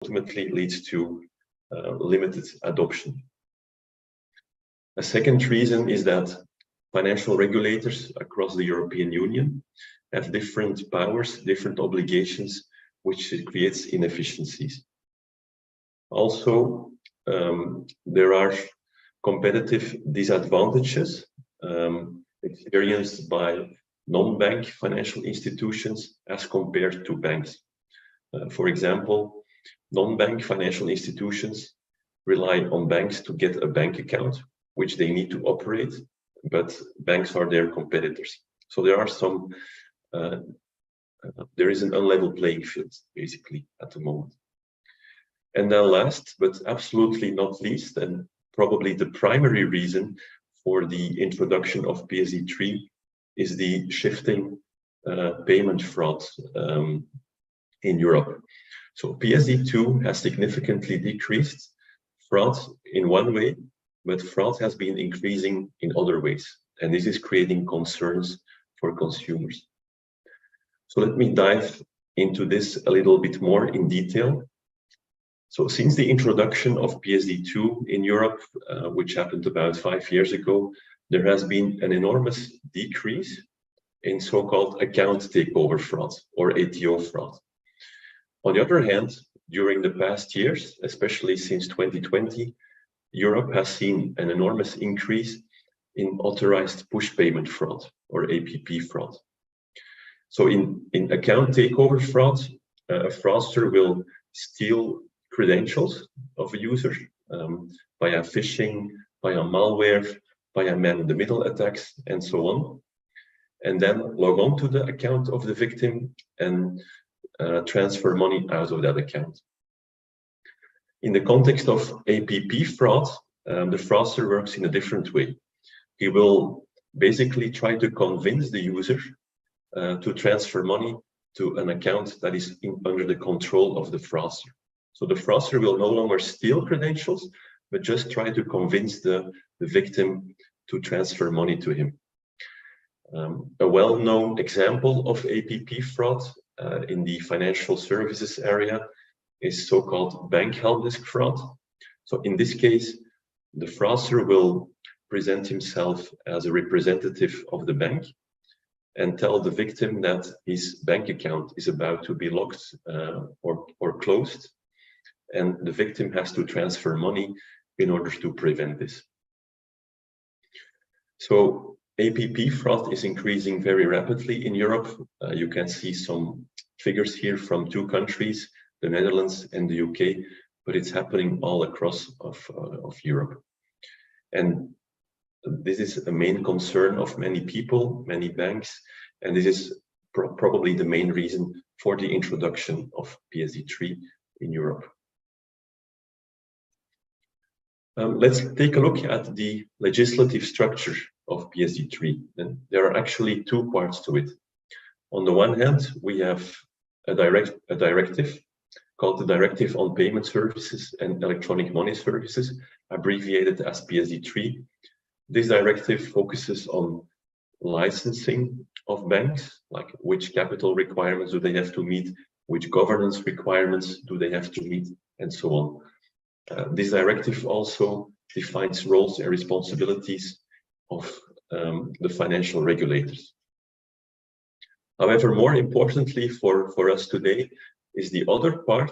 ultimately leads to limited adoption. A second reason is that financial regulators across the European Union have different powers, different obligations, which creates inefficiencies. Also, there are competitive disadvantages experienced by non-bank financial institutions as compared to banks. For example, non-bank financial institutions rely on banks to get a bank account, which they need to operate, but banks are their competitors. So there are some, there is an unlevel playing field, basically, at the moment. And then last, but absolutely not least, and probably the primary reason for the introduction of PSD3 is the shifting payment fraud in Europe. So PSD2 has significantly decreased fraud in one way, but fraud has been increasing in other ways. And this is creating concerns for consumers. So let me dive into this a little bit more in detail. So since the introduction of PSD2 in Europe, which happened about 5 years ago, there has been an enormous decrease in so-called account takeover fraud or ATO fraud. On the other hand, during the past years, especially since 2020, Europe has seen an enormous increase in authorized push payment fraud or APP fraud. So in account takeover fraud, a fraudster will steal credentials of a user via phishing, via malware, via man-in-the-middle attacks, and so on, and then log on to the account of the victim and transfer money out of that account. In the context of APP fraud, the fraudster works in a different way. He will basically try to convince the user to transfer money to an account that is under the control of the fraudster. So the fraudster will no longer steal credentials, but just try to convince the victim to transfer money to him. A well-known example of APP fraud in the financial services area is so-called bank help desk fraud. So in this case, the fraudster will present himself as a representative of the bank and tell the victim that his bank account is about to be locked or closed, and the victim has to transfer money in order to prevent this. So APP fraud is increasing very rapidly in Europe. You can see some figures here from 2 countries, the Netherlands and the UK, but it's happening all across of Europe. And this is a main concern of many people, many banks, and this is probably the main reason for the introduction of PSD3 in Europe. Let's take a look at the legislative structure of PSD3. And there are actually 2 parts to it. On the one hand, we have a directive called the Directive on Payment Services and Electronic Money Services, abbreviated as PSD3. This directive focuses on licensing of banks, like which capital requirements do they have to meet, which governance requirements do they have to meet, and so on. This directive also defines roles and responsibilities of the financial regulators. However, more importantly for us today is the other part,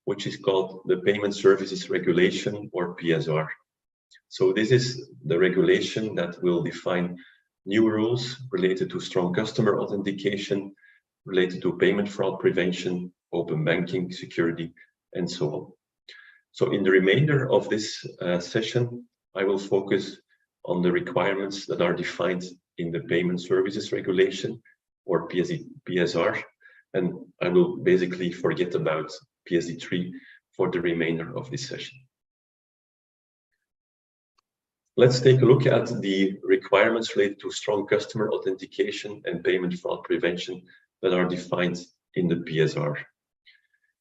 which is called the Payment Services Regulation, or PSR. So this is the regulation that will define new rules related to strong customer authentication, related to payment fraud prevention, open banking, security, and so on. So in the remainder of this session, I will focus on the requirements that are defined in the Payment Services Regulation, or PSR, and I will basically forget about PSD3 for the remainder of this session. Let's take a look at the requirements related to strong customer authentication and payment fraud prevention that are defined in the PSR.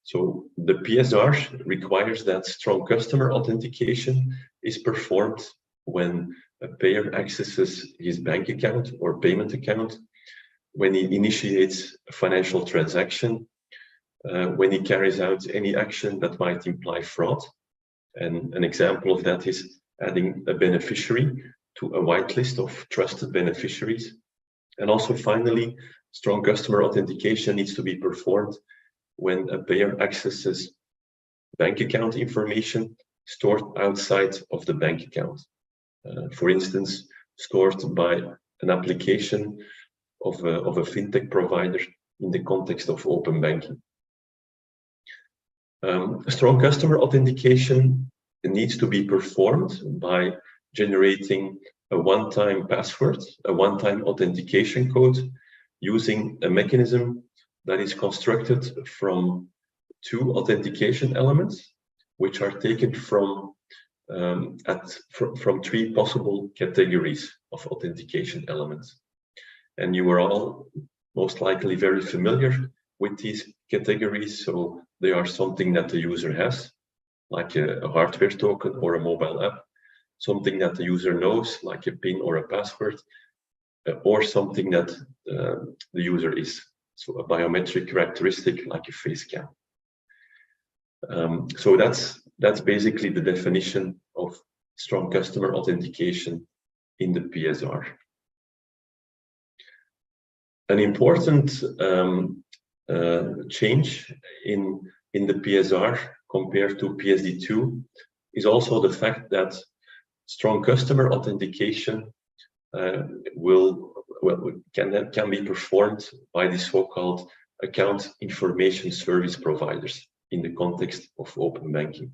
So the PSR requires that strong customer authentication is performed when a payer accesses his bank account or payment account, when he initiates a financial transaction, when he carries out any action that might imply fraud. And an example of that is adding a beneficiary to a whitelist of trusted beneficiaries. And also finally, strong customer authentication needs to be performed when a payer accesses bank account information stored outside of the bank account. For instance, stored by an application of a fintech provider in the context of open banking. Strong customer authentication needs to be performed by generating a one-time password, a one-time authentication code, using a mechanism that is constructed from two authentication elements, which are taken from three possible categories of authentication elements. And you are all most likely very familiar with these categories. So they are something that the user has, like a hardware token or a mobile app, something that the user knows, like a PIN or a password, or something that the user is, so a biometric characteristic like a face scan. So that's basically the definition of strong customer authentication in the PSR. An important change in the PSR compared to PSD2 is also the fact that strong customer authentication can be performed by the so-called account information service providers in the context of open banking.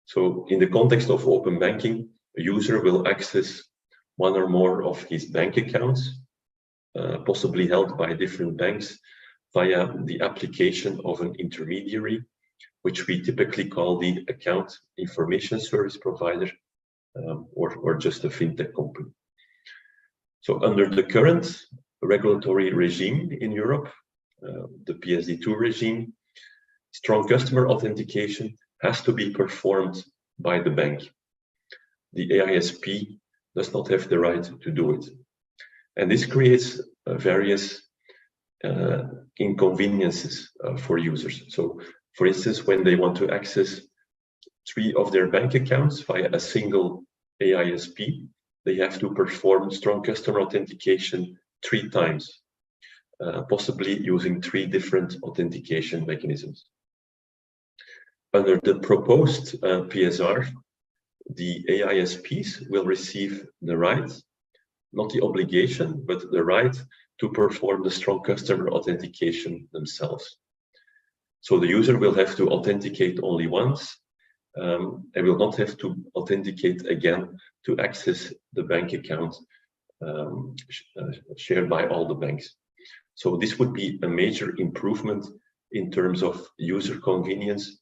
So in the context of open banking, a user will access one or more of his bank accounts, possibly held by different banks, via the application of an intermediary, which we typically call the account information service provider, or just a fintech company. So under the current regulatory regime in Europe, the PSD2 regime, strong customer authentication has to be performed by the bank. The AISP does not have the right to do it. And this creates various inconveniences for users. So, for instance, when they want to access 3 of their bank accounts via a single AISP, they have to perform strong customer authentication 3 times, possibly using 3 different authentication mechanisms. Under the proposed PSR, the AISPs will receive the right, not the obligation, but the right to perform the strong customer authentication themselves. So the user will have to authenticate only once, and will not have to authenticate again to access the bank account shared by all the banks. So this would be a major improvement in terms of user convenience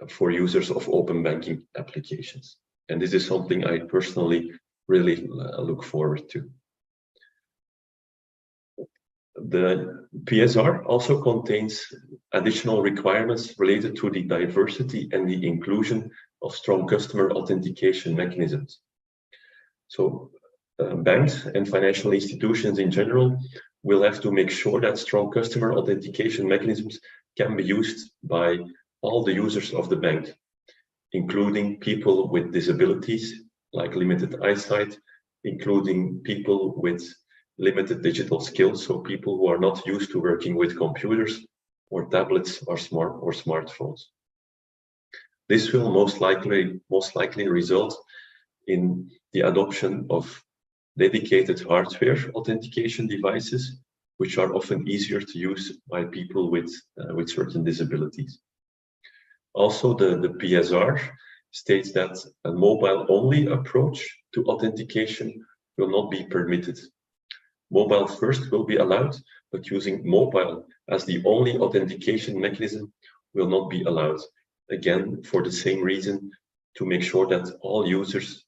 for users of open banking applications. And this is something I personally really look forward to. The PSR also contains additional requirements related to the diversity and the inclusion of strong customer authentication mechanisms. So banks and financial institutions in general will have to make sure that strong customer authentication mechanisms can be used by all the users of the bank, including people with disabilities like limited eyesight, including people with limited digital skills, so people who are not used to working with computers or tablets or smartphones. This will most likely result in the adoption of dedicated hardware authentication devices, which are often easier to use by people with certain disabilities. Also, the PSR states that a mobile-only approach to authentication will not be permitted. Mobile first will be allowed, but using mobile as the only authentication mechanism will not be allowed. Again, for the same reason, to make sure that all users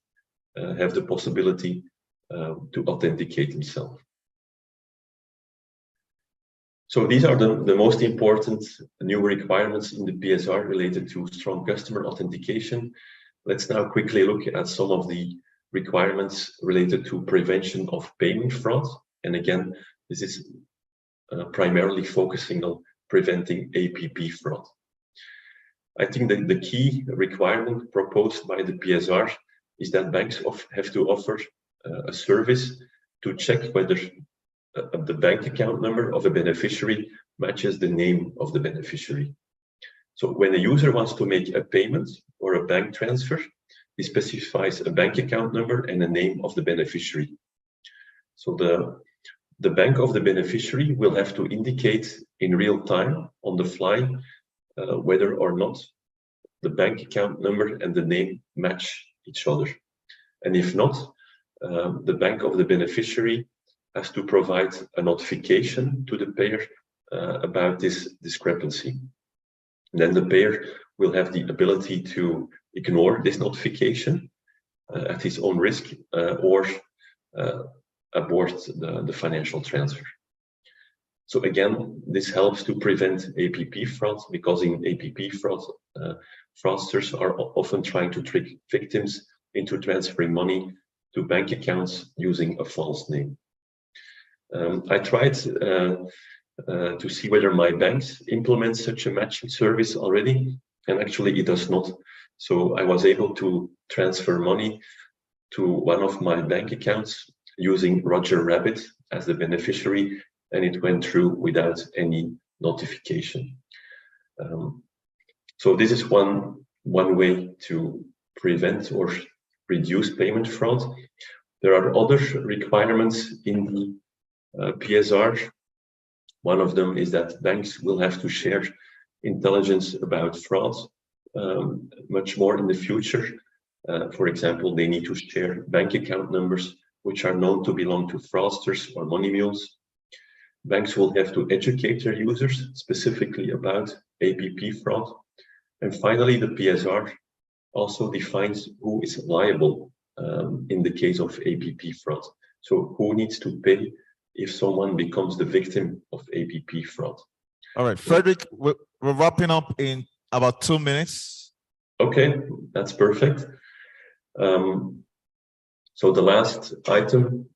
have the possibility to authenticate themselves. So these are the most important new requirements in the PSR related to strong customer authentication. Let's now quickly look at some of the requirements related to prevention of payment fraud. And again, this is primarily focusing on preventing APP fraud. I think that the key requirement proposed by the PSR is that banks have to offer a service to check whether the bank account number of a beneficiary matches the name of the beneficiary. So when a user wants to make a payment or a bank transfer, he specifies a bank account number and the name of the beneficiary. So the bank of the beneficiary will have to indicate in real time on the fly whether or not the bank account number and the name match each other. And if not, the bank of the beneficiary has to provide a notification to the payer about this discrepancy. And then the payer will have the ability to ignore this notification at his own risk or abort the financial transfer. So again, this helps to prevent APP fraud, because in APP fraud, fraudsters are often trying to trick victims into transferring money to bank accounts using a false name. I tried to see whether my banks implement such a matching service already, and actually it does not. So I was able to transfer money to one of my bank accounts using Roger Rabbit as the beneficiary, and it went through without any notification. So this is one way to prevent or reduce payment fraud. There are other requirements in the PSR. One of them is that banks will have to share intelligence about fraud much more in the future. For example, they need to share bank account numbers which are known to belong to fraudsters or money mules. Banks will have to educate their users specifically about APP fraud. And finally, the PSR also defines who is liable in the case of APP fraud. So who needs to pay if someone becomes the victim of APP fraud. All right, Frederick, we're wrapping up in about 2 minutes. Okay, that's perfect. So the last item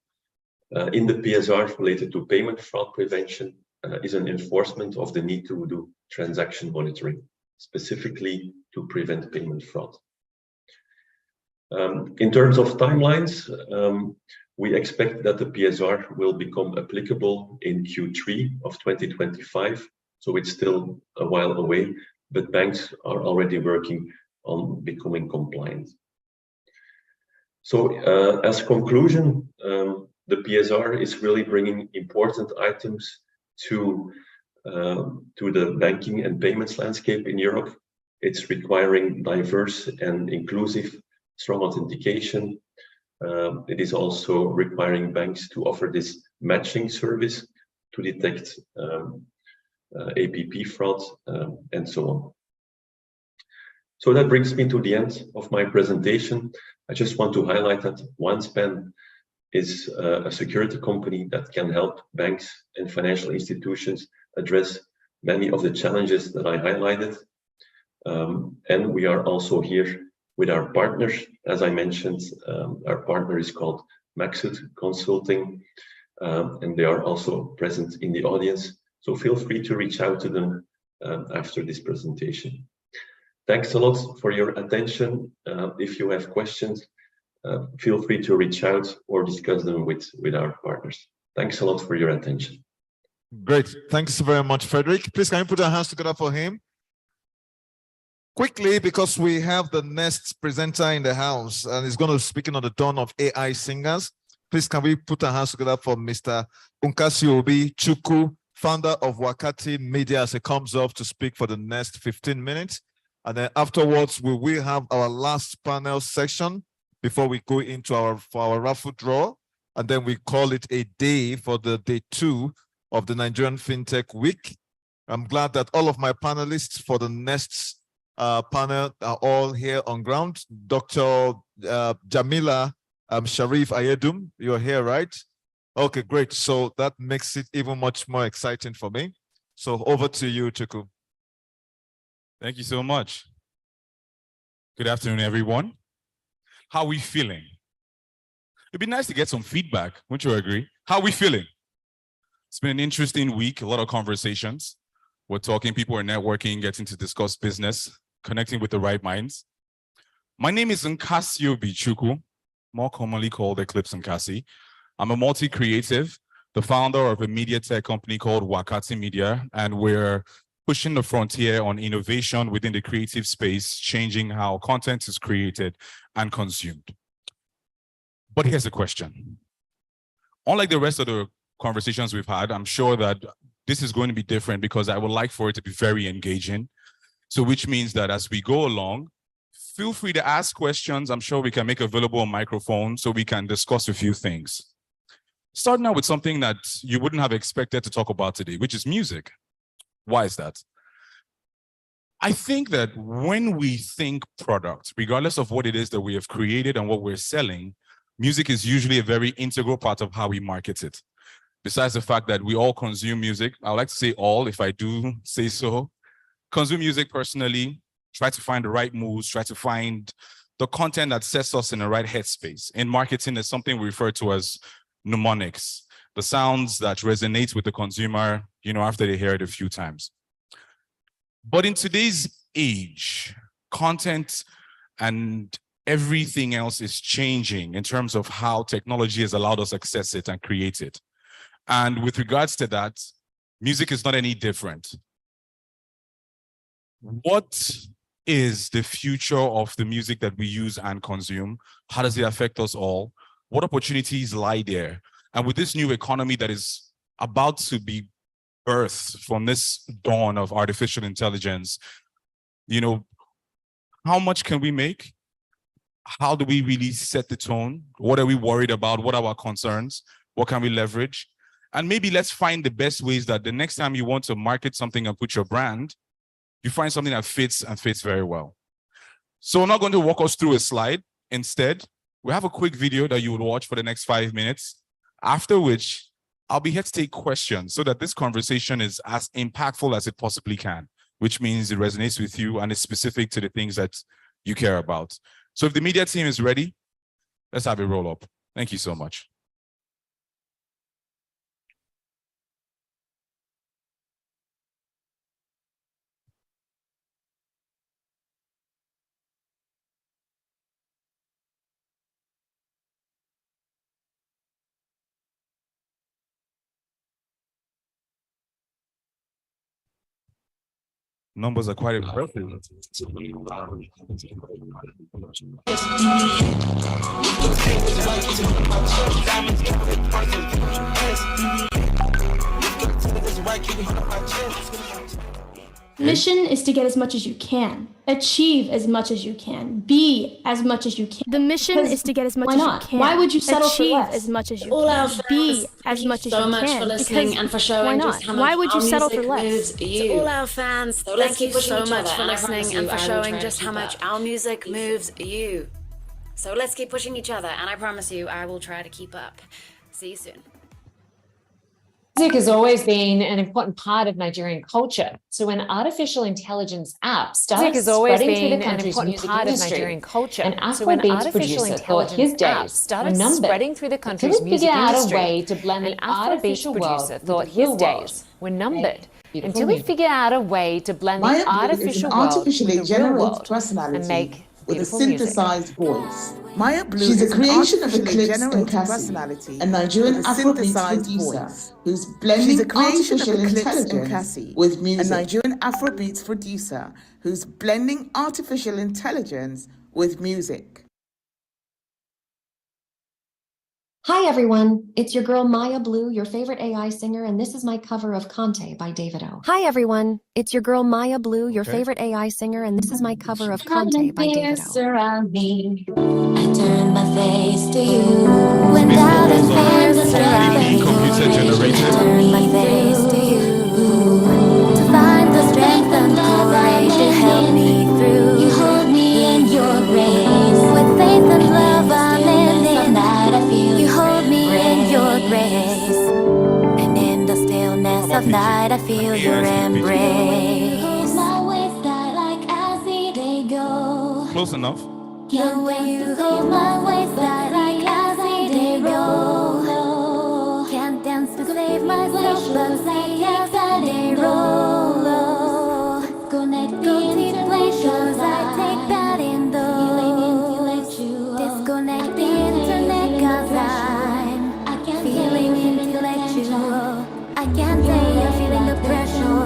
in the PSR related to payment fraud prevention is an enforcement of the need to do transaction monitoring, specifically to prevent payment fraud. In terms of timelines, we expect that the PSR will become applicable in Q3 of 2025. So it's still a while away, but banks are already working on becoming compliant. So as conclusion, the PSR is really bringing important items to the banking and payments landscape in Europe. It's requiring diverse and inclusive strong authentication. It is also requiring banks to offer this matching service to detect APP fraud and so on. So that brings me to the end of my presentation. I just want to highlight that OneSpan is a security company that can help banks and financial institutions address many of the challenges that I highlighted. And we are also here with our partners. As I mentioned, our partner is called Maxud Consulting, and they are also present in the audience. So feel free to reach out to them after this presentation. Thanks a lot for your attention. If you have questions, feel free to reach out or discuss them with our partners. Thanks a lot for your attention. Great. Thanks very much, Frederick. Please, can you put our hands together for him? Quickly, because we have the next presenter in the house, and he's going to be speaking on the dawn of AI singers. Please, can we put our hands together for Mr. Nkasiobi Chukwu, founder of Wakati Media, as he comes up to speak for the next 15 minutes. And then afterwards, we will have our last panel section before we go into our raffle draw. And then we call it a day for the day 2 of the Nigerian FinTech Week. I'm glad that all of my panelists for the next panel are all here on ground. Dr. Jamila Sharif Ayedum, you're here, right? Okay, great. So that makes it even much more exciting for me. So over to you, Chukwu. Thank you so much. Good afternoon, everyone. How are we feeling? It'd be nice to get some feedback. Wouldn't you agree? How are we feeling? It's been an interesting week, a lot of conversations. We're talking, people are networking, getting to discuss business, connecting with the right minds. My name is Nkasio Bichuku, more commonly called Eclipse Nkasi. I'm a multi-creative, the founder of a media tech company called Wakati Media, and we're pushing the frontier on innovation within the creative space, changing how content is created and consumed. But here's the question. Unlike the rest of the conversations we've had, I'm sure that this is going to be different because I would like for it to be very engaging. So which means that as we go along, feel free to ask questions. I'm sure we can make available a microphone so we can discuss a few things. Starting out with something that you wouldn't have expected to talk about today, which is music. Why is that? I think that when we think product, regardless of what it is that we have created and what we're selling, music is usually a very integral part of how we market it. Besides the fact that we all consume music, I like to say all, if I do say so, consume music personally, try to find the right moves, try to find the content that sets us in the right headspace. In marketing, there's something we refer to as mnemonics, the sounds that resonate with the consumer, after they hear it a few times. But in today's age, content and everything else is changing in terms of how technology has allowed us to access it and create it. And with regards to that, music is not any different. What is the future of the music that we use and consume? How does it affect us all? What opportunities lie there? And with this new economy that is about to be birthed from this dawn of artificial intelligence, how much can we make? How do we really set the tone? What are we worried about? What are our concerns? What can we leverage? And maybe let's find the best ways that the next time you want to market something and put your brand, you find something that fits and fits very well. So I'm not going to walk us through a slide. Instead, we have a quick video that you will watch for the next 5 minutes, after which I'll be here to take questions so that this conversation is as impactful as it possibly can, which means it resonates with you and is specific to the things that you care about. So if the media team is ready, let's have a roll up. Thank you so much. Numbers are quite impressive. Mission is to get as much as you can, achieve as much as you can, be as much as you can. The mission is to get as much as you can. Why would you settle for achieve less? as much as you All our can. fans, Be thank as you much as so you much can. for listening Because and for why showing not? just how Why much would you our settle for music less? moves you. To all our fans, So let's thank you keep pushing so each much other, for and I listening promise and you, for I will showing try to just how keep much up. our music moves you. So let's keep pushing each other, and I promise you, I will try to keep up. See you soon. Music has always been an important part of Nigerian culture. So when artificial intelligence apps started spreading through the country's music industry, an Afrobeats producer thought his days were numbered. Until he figured out a way to blend the artificial world with the real world. Until he figured out a way to blend the artificial world with the real world and make with a synthesized voice. Maya Blue She's is a creation of artificially Eclipse generated Nkasi, personality a Nigerian with a Afrobeats synthesized producer voice. who's She's a blending creation of artificial Eclipse intelligence Nkasi, with a music. Nigerian Afrobeats producer who's blending artificial intelligence with music. Hi everyone, it's your girl Maya Blue, your favorite AI singer, and this is my cover of Conte by Davido. Hi everyone, it's your girl Maya Blue, your favorite AI singer, and this is my cover of Conte by Davido. Around me. I turn my face to you. When doubt and fear surround computer generated. Turn my face to you. To find the strength and courage to help me through. You hold me in your grace. With faith and love I'm living. You hold me in your grace. And in the stillness of night I feel your embrace. Hold my waist tight like I see they go. Close enough. The way you hold my waist tight like I see they go. Can't dance the same save myself, but see as they roll low. Disconnect the places I take part in those. Disconnect the internet cause I'm feeling intellectual. I can't tell you're feeling the pressure.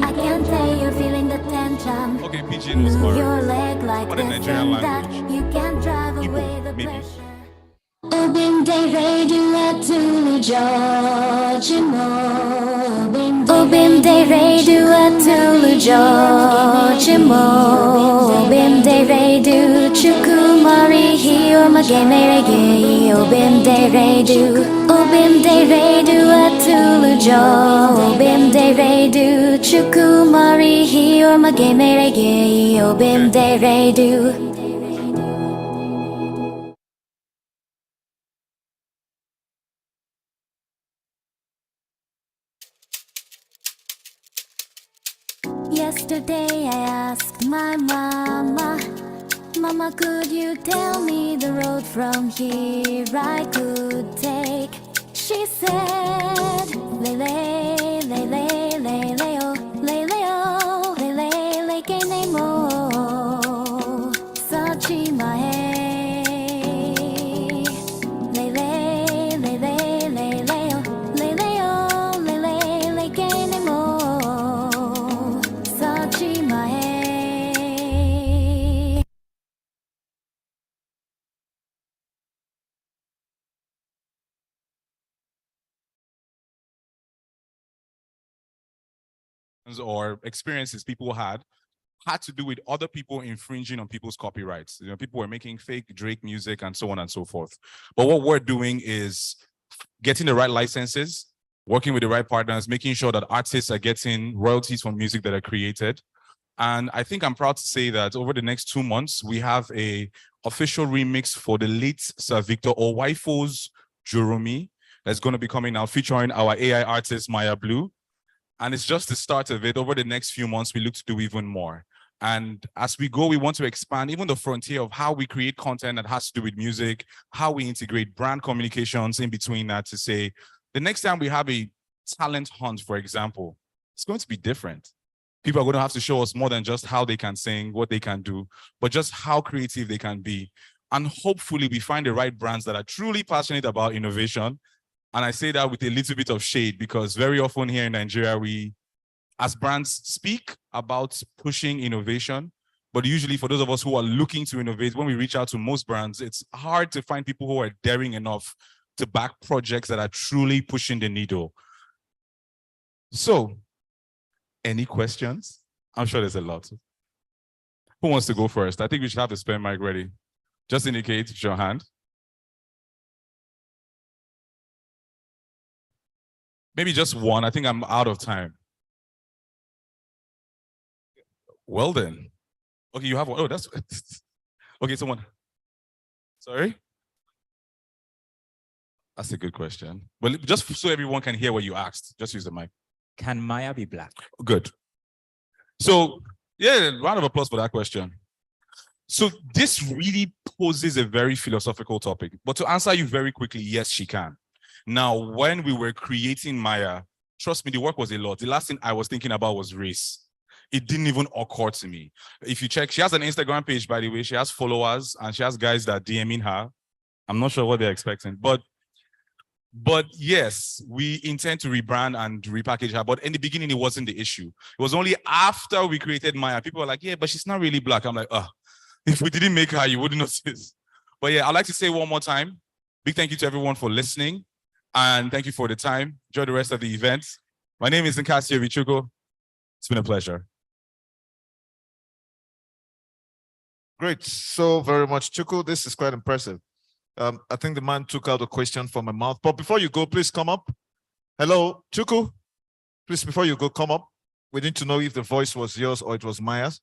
I can't tell you're feeling the tension. Okay, PG knows Move correct. your leg like What this a Nigerian and that. language. You can drive away the maybe. pressure. Obinde redu atulu Georgimo. Obinde redu chukumari hiyo magene rege. Obinde redu atulu jo. Obinde redu chukumari hiyo magene rege. Obinde redu. Yesterday I asked my mama, Mama, could you tell me the road from here I could take? She said, Lele, lele, lele, oh, lele, oh, lele, leke nemo, sachi mae. Lele, lele, lele, oh, lele, oh, lele, leke nemo. Or experiences people had to do with other people infringing on people's copyrights. You know, people were making fake Drake music and so on and so forth. But what we're doing is getting the right licenses, working with the right partners, making sure that artists are getting royalties from music that are created. And I think I'm proud to say that over the next 2 months, we have a official remix for the late Sir Victor Owaifo's Joromi that's going to be coming out featuring our AI artist, Maya Blue. And it's just the start of it. Over the next few months, we look to do even more. And as we go, we want to expand even the frontier of how we create content that has to do with music, how we integrate brand communications in between that to say, the next time we have a talent hunt, for example, it's going to be different. People are going to have to show us more than just how they can sing, what they can do, but just how creative they can be. And hopefully we find the right brands that are truly passionate about innovation. And I say that with a little bit of shade because very often here in Nigeria, we, as brands, speak about pushing innovation. But usually for those of us who are looking to innovate, when we reach out to most brands, it's hard to find people who are daring enough to back projects that are truly pushing the needle. So, any questions? I'm sure there's a lot. Who wants to go first? I think we should have the spare mic ready. Just indicate your hand. Maybe just one. I think I'm out of time. Well then. Okay, you have one. Oh, that's okay. Someone. Sorry. That's a good question. But just so everyone can hear what you asked, just use the mic. Can Maya be black? Good. So, yeah, round of applause for that question. So this really poses a very philosophical topic. But to answer you very quickly, yes, she can. Now, when we were creating Maya, trust me, the work was a lot. The last thing I was thinking about was race. It didn't even occur to me. If you check, she has an Instagram page, by the way. She has followers and she has guys that DMing her. I'm not sure what they're expecting, but yes, we intend to rebrand and repackage her. But in the beginning, it wasn't the issue. It was only after we created Maya, people were like, yeah, but she's not really black. I'm like, if we didn't make her, you wouldn't notice. But yeah, I'd like to say one more time, big thank you to everyone for listening. And thank you for the time. Enjoy the rest of the event. My name is Nkasio Vichuko. It's been a pleasure. Great. So very much, Chuku. This is quite impressive. I think the man took out a question from my mouth. But before you go, please come up. Hello, Chuku. Please, before you go, come up. We need to know if the voice was yours or it was Maya's.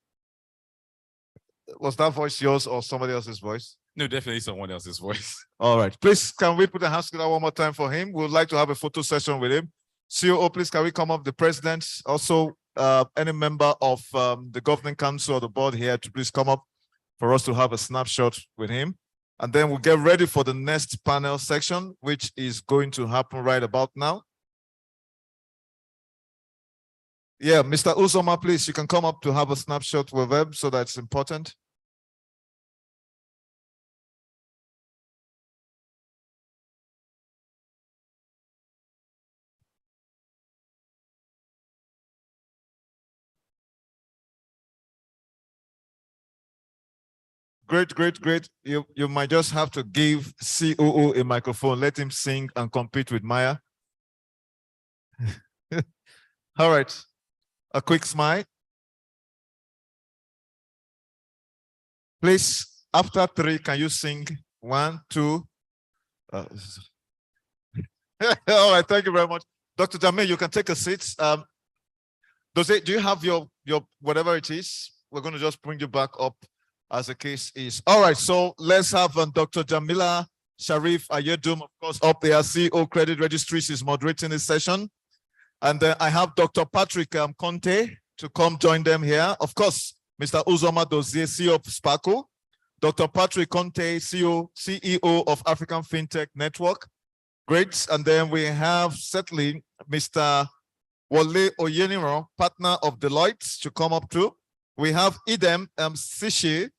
Was that voice yours or somebody else's voice? No, definitely someone else's voice. All right. Please, can we put a hand together one more time for him? We would like to have a photo session with him. COO, please, can we come up? The president, also any member of the governing council or the board here to please come up for us to have a snapshot with him. And then we'll get ready for the next panel section, which is going to happen right about now. Yeah, Mr. Uzoma, please, you can come up to have a snapshot with them, so that's important. Great, great, great. You might just have to give COO a microphone. Let him sing and compete with Maya. All right. A quick smile. Please, after 3, can you sing 1, 2? All right, thank you very much. Dr. Jamil, you can take a seat. Do you have your whatever it is? We're going to just bring you back up as the case is. All right, so let's have Dr. Jamila Sharif Ayedum, of course, up there. CEO Credit Registries is moderating this session. And then I have Dr. Patrick Conte to come join them here. Of course, Mr. Uzoma Dozie, CEO of Sparkle. Dr. Patrick Conte, CEO of African Fintech Network. Great. And then we have certainly Mr. Wole Oyeniro, partner of Deloitte, to come up too. We have Idem Sishi,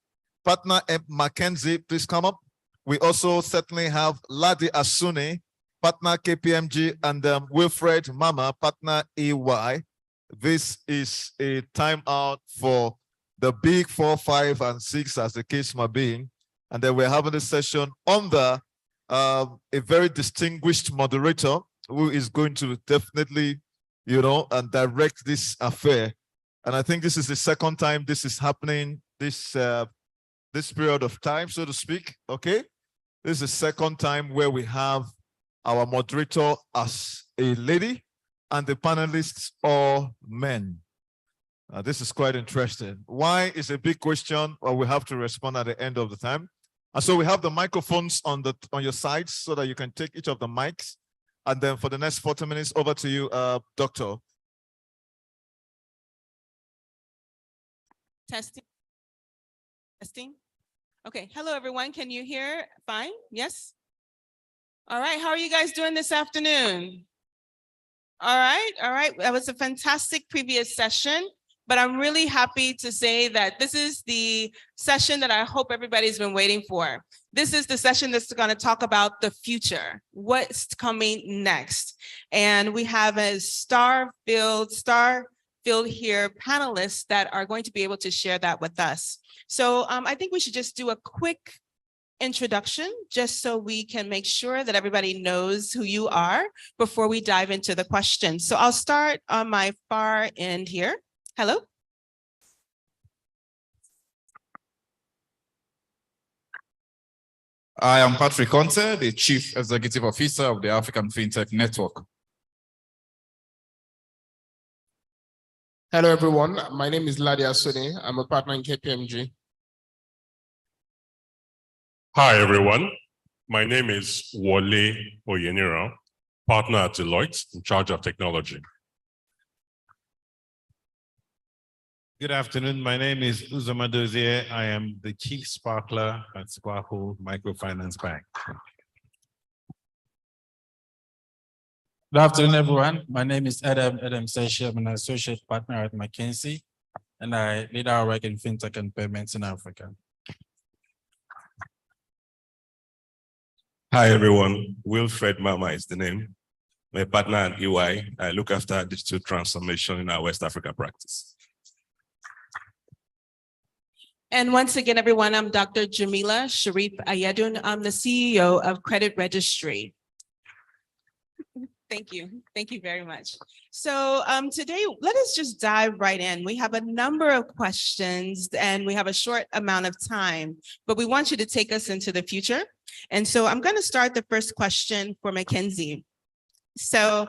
partner at McKinsey, please come up. We also certainly have Ladi Asuni, partner KPMG, and Wilfred Mama, partner EY. This is a timeout for the big 4, 5, and 6, as the case may be. And then we're having a session under a very distinguished moderator who is going to definitely, and direct this affair. And I think this is the second time this is happening, this period of time, so to speak, okay? This is the second time where we have our moderator as a lady and the panelists all men. This is quite interesting. Why is a big question, or we have to respond at the end of the time. And so we have the microphones on your sides so that you can take each of the mics. And then for the next 40 minutes, over to you, Doctor. Testing. Testing. Okay. Hello, everyone. Can you hear? Fine? Yes? All right. How are you guys doing this afternoon? All right. All right. That was a fantastic previous session, but I'm really happy to say that this is the session that I hope everybody's been waiting for. This is the session that's going to talk about the future, what's coming next. And we have a star-filled here panelists that are going to be able to share that with us. So I think we should just do a quick introduction just so we can make sure that everybody knows who you are before we dive into the questions. So I'll start on my far end here. Hello. I am Patrick Conte, the Chief Executive Officer of the African Fintech Network. Hello, everyone. My name is Ladi Asuni. I'm a partner in KPMG. Hi, everyone. My name is Wole Oyeniro, partner at Deloitte, in charge of technology. Good afternoon. My name is Uzoma Dozie. I am the Chief Sparkler at Sparkle Microfinance Bank. Good afternoon, everyone. My name is Adam Seshi. I'm an associate partner at McKinsey, and I lead our work in fintech and payments in Africa. Hi, everyone. Wilfred Mama is the name. My partner at EY. I look after digital transformation in our West Africa practice. And once again, everyone, I'm Dr. Jamila Sharif Ayedun. I'm the CEO of Credit Registry. Thank you. Thank you very much. So today, let us just dive right in. We have a number of questions and we have a short amount of time, but we want you to take us into the future. And so I'm going to start the first question for McKinsey. So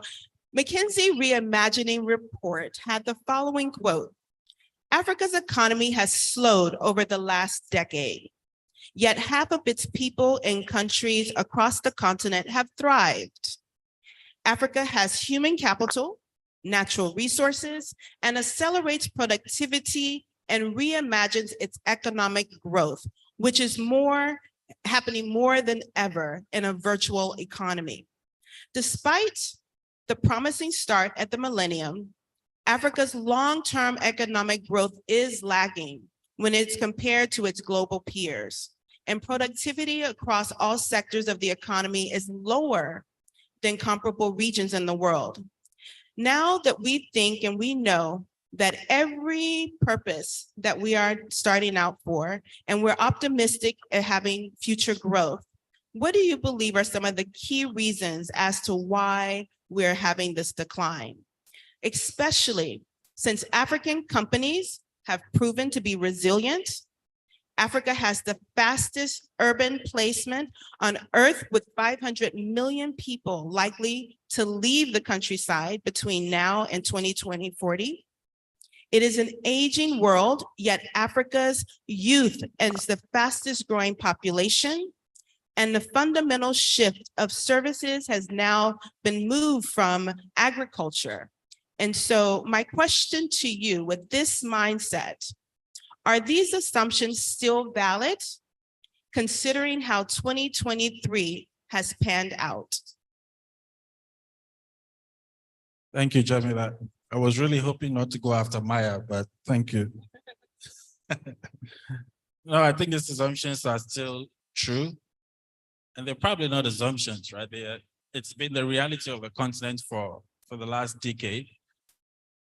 McKinsey Reimagining Report had the following quote: Africa's economy has slowed over the last decade, yet half of its people in countries across the continent have thrived. Africa has human capital, natural resources, and accelerates productivity and reimagines its economic growth, which is happening more than ever in a virtual economy. Despite the promising start at the millennium, Africa's long-term economic growth is lagging when it's compared to its global peers, and productivity across all sectors of the economy is lower than comparable regions in the world. Now that we think and we know that every purpose that we are starting out for, and we're optimistic at having future growth, what do you believe are some of the key reasons as to why we're having this decline? Especially since African companies have proven to be resilient. Africa has the fastest urban placement on Earth, with 500 million people likely to leave the countryside between now and 2040. It is an aging world, yet Africa's youth is the fastest growing population, and the fundamental shift of services has now been moved from agriculture. And so my question to you, with this mindset, are these assumptions still valid, considering how 2023 has panned out? Thank you, Jamila. I was really hoping not to go after Maya, but thank you. No, I think these assumptions are still true. And they're probably not assumptions, right? It's been the reality of the continent for the last decade.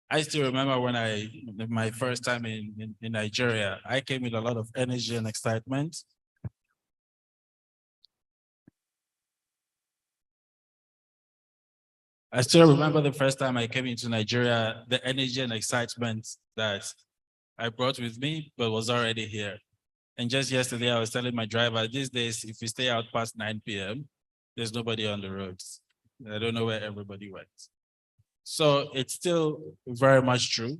I still remember when my first time in Nigeria, I came with a lot of energy and excitement. I still remember the first time I came into Nigeria, the energy and excitement that I brought with me, but was already here. And just yesterday, I was telling my driver, these days, if you stay out past 9 p.m., there's nobody on the roads. I don't know where everybody went. So it's still very much true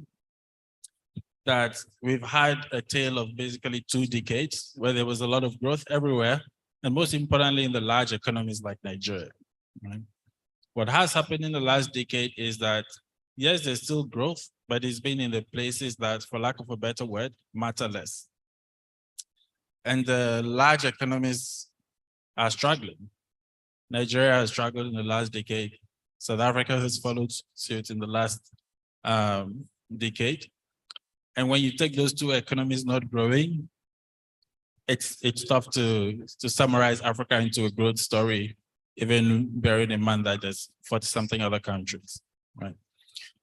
that we've had a tale of basically 2 decades where there was a lot of growth everywhere, and most importantly in the large economies like Nigeria. Right? What has happened in the last decade is that, yes, there's still growth, but it's been in the places that, for lack of a better word, matter less. And the large economies are struggling. Nigeria has struggled in the last decade. South Africa has followed suit in the last decade. And when you take those 2 economies not growing, it's tough to summarize Africa into a growth story, even bearing in mind that there's 40-something other countries, right?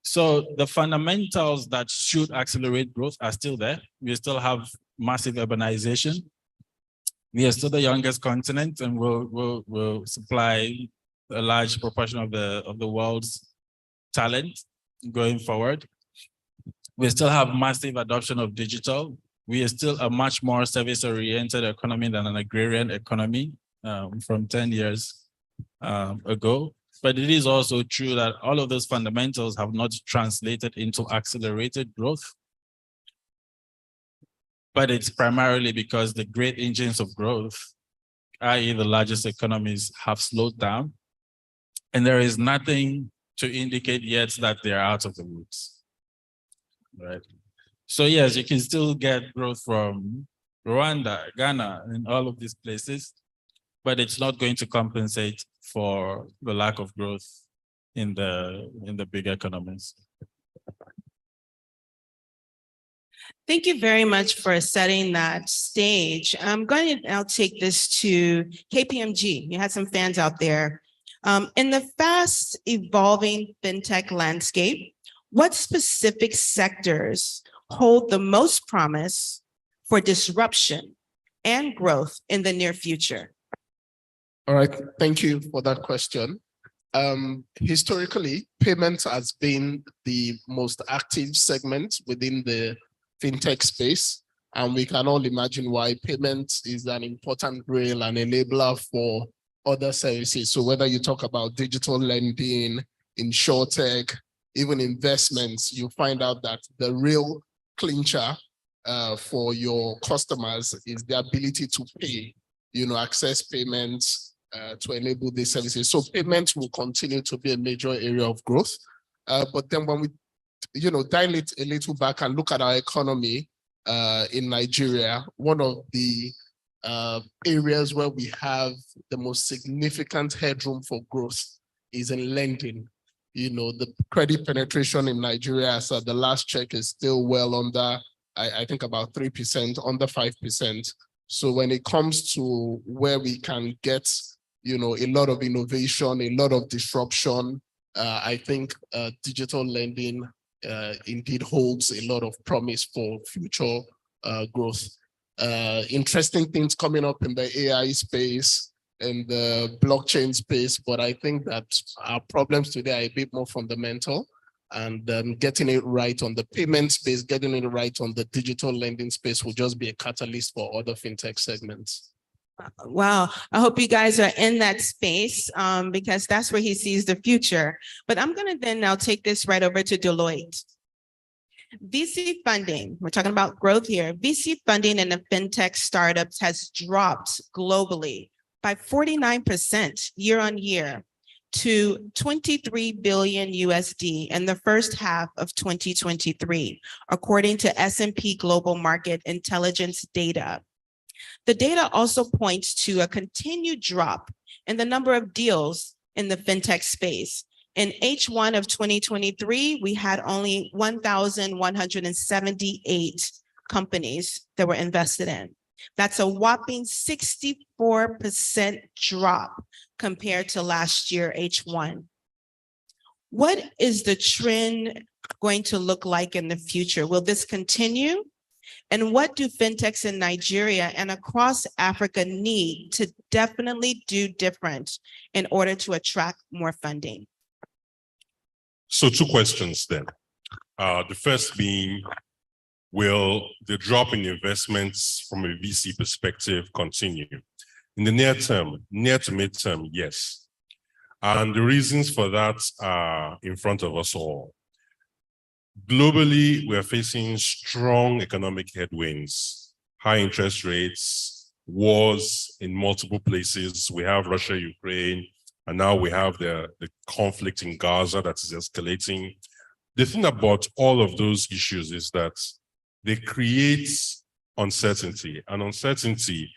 So the fundamentals that should accelerate growth are still there. We still have massive urbanization. We are still the youngest continent, and we'll supply a large proportion of the world's talent going forward. We still have massive adoption of digital. We are still a much more service-oriented economy than an agrarian economy from 10 years ago. But it is also true that all of those fundamentals have not translated into accelerated growth. But it's primarily because the great engines of growth, i.e. the largest economies, have slowed down. And there is nothing to indicate yet that they're out of the woods, right? So yes, you can still get growth from Rwanda, Ghana, and all of these places, but it's not going to compensate for the lack of growth in the big economies. Thank you very much for setting that stage. I'm going to now take this to KPMG. You had some fans out there. In the fast evolving fintech landscape, what specific sectors hold the most promise for disruption and growth in the near future? All right, thank you for that question. Historically, payments has been the most active segment within the fintech space, and we can all imagine why payments is an important rail and enabler for other services. So whether you talk about digital lending, insurtech, even investments, you find out that the real clincher for your customers is the ability to pay, access payments to enable these services. So payments will continue to be a major area of growth. But then when we dial it a little back and look at our economy in Nigeria, one of the areas where we have the most significant headroom for growth is in lending. the credit penetration in Nigeria, so the last check is still well under, I think about 3%, under 5%. So when it comes to where we can get, a lot of innovation, a lot of disruption, I think digital lending indeed holds a lot of promise for future growth. Interesting things coming up in the AI space and the blockchain space, but I think that our problems today are a bit more fundamental, and getting it right on the payment space, getting it right on the digital lending space will just be a catalyst for other fintech segments. Wow, I hope you guys are in that space because that's where he sees the future. But I'm going to then now take this right over to Deloitte. VC funding, we're talking about growth here. VC funding in the fintech startups has dropped globally by 49% year on year to 23 billion USD in the first half of 2023, according to S&P Global Market Intelligence data. The data also points to a continued drop in the number of deals in the fintech space. In H1 of 2023, we had only 1,178 companies that were invested in. That's a whopping 64% drop compared to last year, H1. What is the trend going to look like in the future? Will this continue? And what do fintechs in Nigeria and across Africa need to definitely do different in order to attract more funding? So 2 questions then. The first being, will the drop in investments from a VC perspective continue? In the near term, near to midterm, yes. And the reasons for that are in front of us all. Globally, we're facing strong economic headwinds, high interest rates, wars in multiple places. We have Russia, Ukraine, and now we have the conflict in Gaza that is escalating. The thing about all of those issues is that they create uncertainty, and uncertainty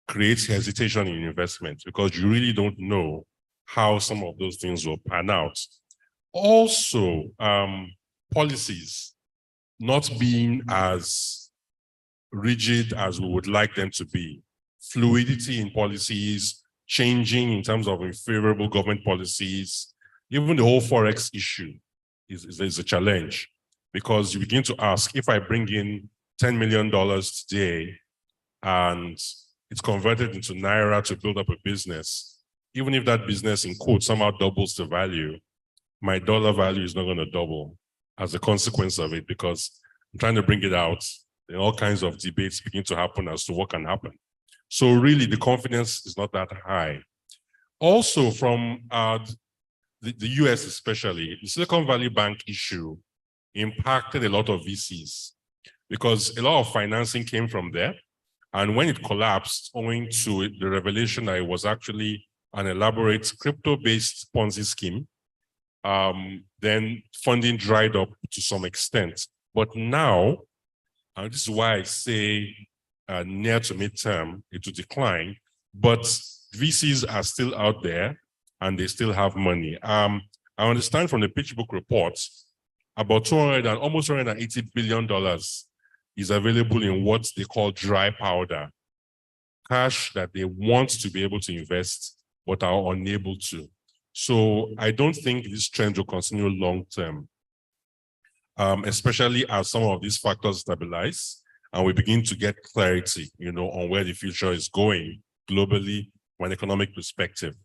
creates hesitation in investment because you really don't know how some of those things will pan out. Also, policies not being as rigid as we would like them to be. Fluidity in policies, changing in terms of unfavorable government policies. Even the whole Forex issue is a challenge because you begin to ask, if I bring in $10 million today and it's converted into Naira to build up a business, even if that business in quotes somehow doubles the value, my dollar value is not going to double as a consequence of it, because I'm trying to bring it out, and all kinds of debates begin to happen as to what can happen. So really, the confidence is not that high. Also, from the US especially, the Silicon Valley Bank issue impacted a lot of VCs because a lot of financing came from there. And when it collapsed, owing to the revelation that it was actually an elaborate crypto-based Ponzi scheme, then funding dried up to some extent. But now, and this is why I say near to midterm, it will decline, but VCs are still out there and they still have money. I understand from the PitchBook report, about almost $280 billion is available in what they call dry powder, cash that they want to be able to invest, but are unable to. So I don't think this trend will continue long term, especially as some of these factors stabilize and we begin to get clarity, on where the future is going globally from an economic perspective.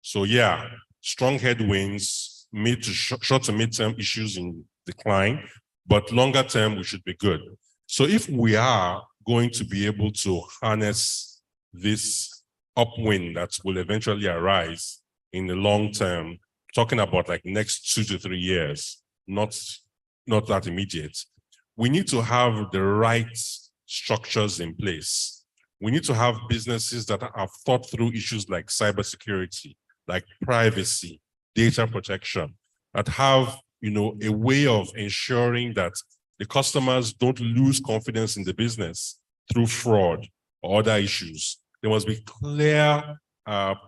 So yeah, strong headwinds, short to midterm issues in decline, but longer term, we should be good. So if we are going to be able to harness this upwind that will eventually arise in the long term, talking about like next 2 to 3 years, not that immediate, we need to have the right structures in place. We need to have businesses that have thought through issues like cybersecurity, like privacy, data protection, that have, a way of ensuring that the customers don't lose confidence in the business through fraud or other issues. There must be clear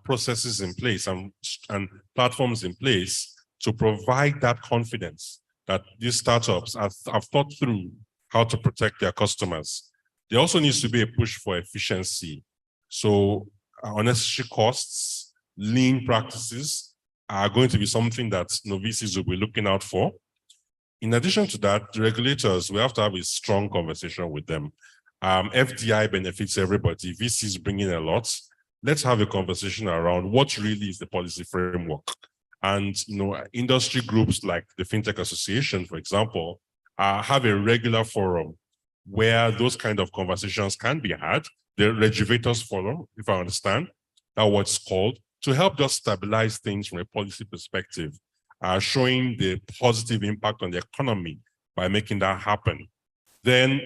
processes in place and platforms in place to provide that confidence that these startups have thought through how to protect their customers. There also needs to be a push for efficiency. So unnecessary costs, lean practices are going to be something that VCs will be looking out for. In addition to that, the regulators, we have to have a strong conversation with them. FDI benefits everybody. VCs bring in a lot. Let's have a conversation around what really is the policy framework. And industry groups like the Fintech Association, for example, have a regular forum where those kind of conversations can be had. The Rejuvators Forum, if I understand, that's what's called, to help just stabilize things from a policy perspective, showing the positive impact on the economy by making that happen. Then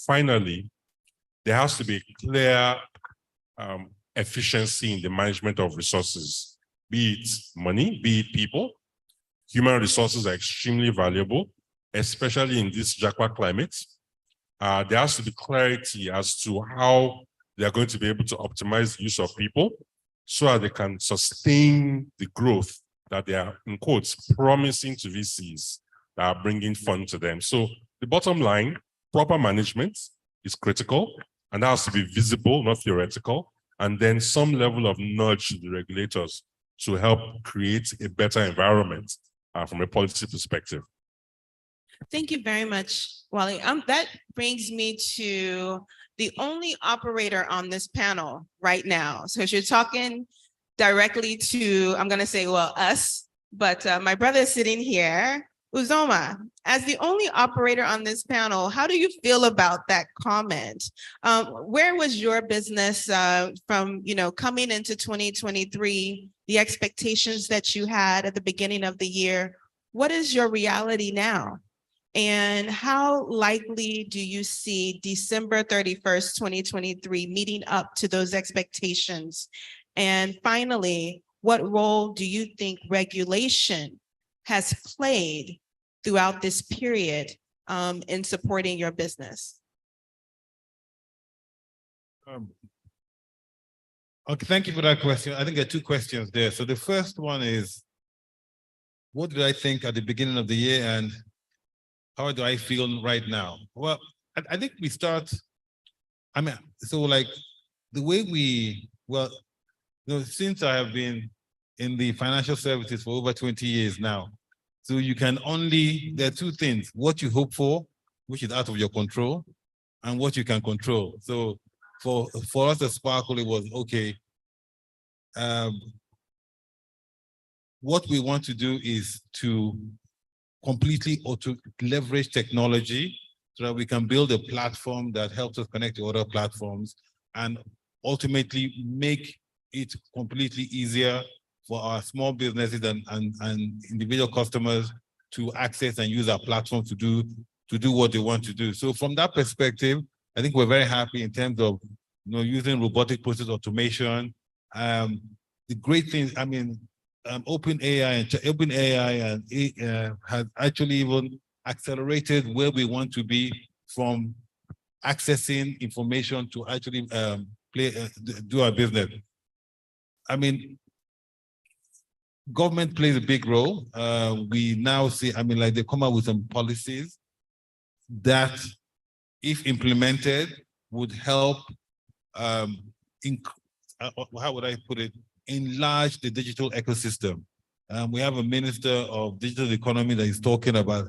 finally, there has to be clear efficiency in the management of resources, be it money, be it people. Human resources are extremely valuable, especially in this Jaqua climate. There has to be clarity as to how they are going to be able to optimize the use of people so that they can sustain the growth that they are, in quotes, promising to VCs that are bringing funds to them. So the bottom line, proper management is critical, and that has to be visible, not theoretical, and then some level of nudge to the regulators to help create a better environment from a policy perspective. Thank you very much, Wally. That brings me to the only operator on this panel right now. So you're talking directly to, I'm going to say, well, us, but my brother is sitting here. Uzoma, as the only operator on this panel, how do you feel about that comment? Where was your business from, coming into 2023, the expectations that you had at the beginning of the year? What is your reality now? And how likely do you see December 31st, 2023 meeting up to those expectations? And finally, what role do you think regulation has played throughout this period in supporting your business? Okay, thank you for that question. I think there are two questions there. So the first one is, what did I think at the beginning of the year and how do I feel right now? Well, I think we start, so like the way since I have been in the financial services for over 20 years now, so you can there are two things, what you hope for, which is out of your control, and what you can control. So for us at Sparkle, it was, okay, what we want to do is to completely leverage technology so that we can build a platform that helps us connect to other platforms and ultimately make it completely easier for our small businesses and individual customers to access and use our platform to do what they want to do. So from that perspective, I think we're very happy in terms of using robotic process automation. The great thing, OpenAI has actually even accelerated where we want to be from accessing information to actually do our business. Government plays a big role. We now see, they come out with some policies that, if implemented, would help, how would I put it, enlarge the digital ecosystem. We have a minister of digital economy that is talking about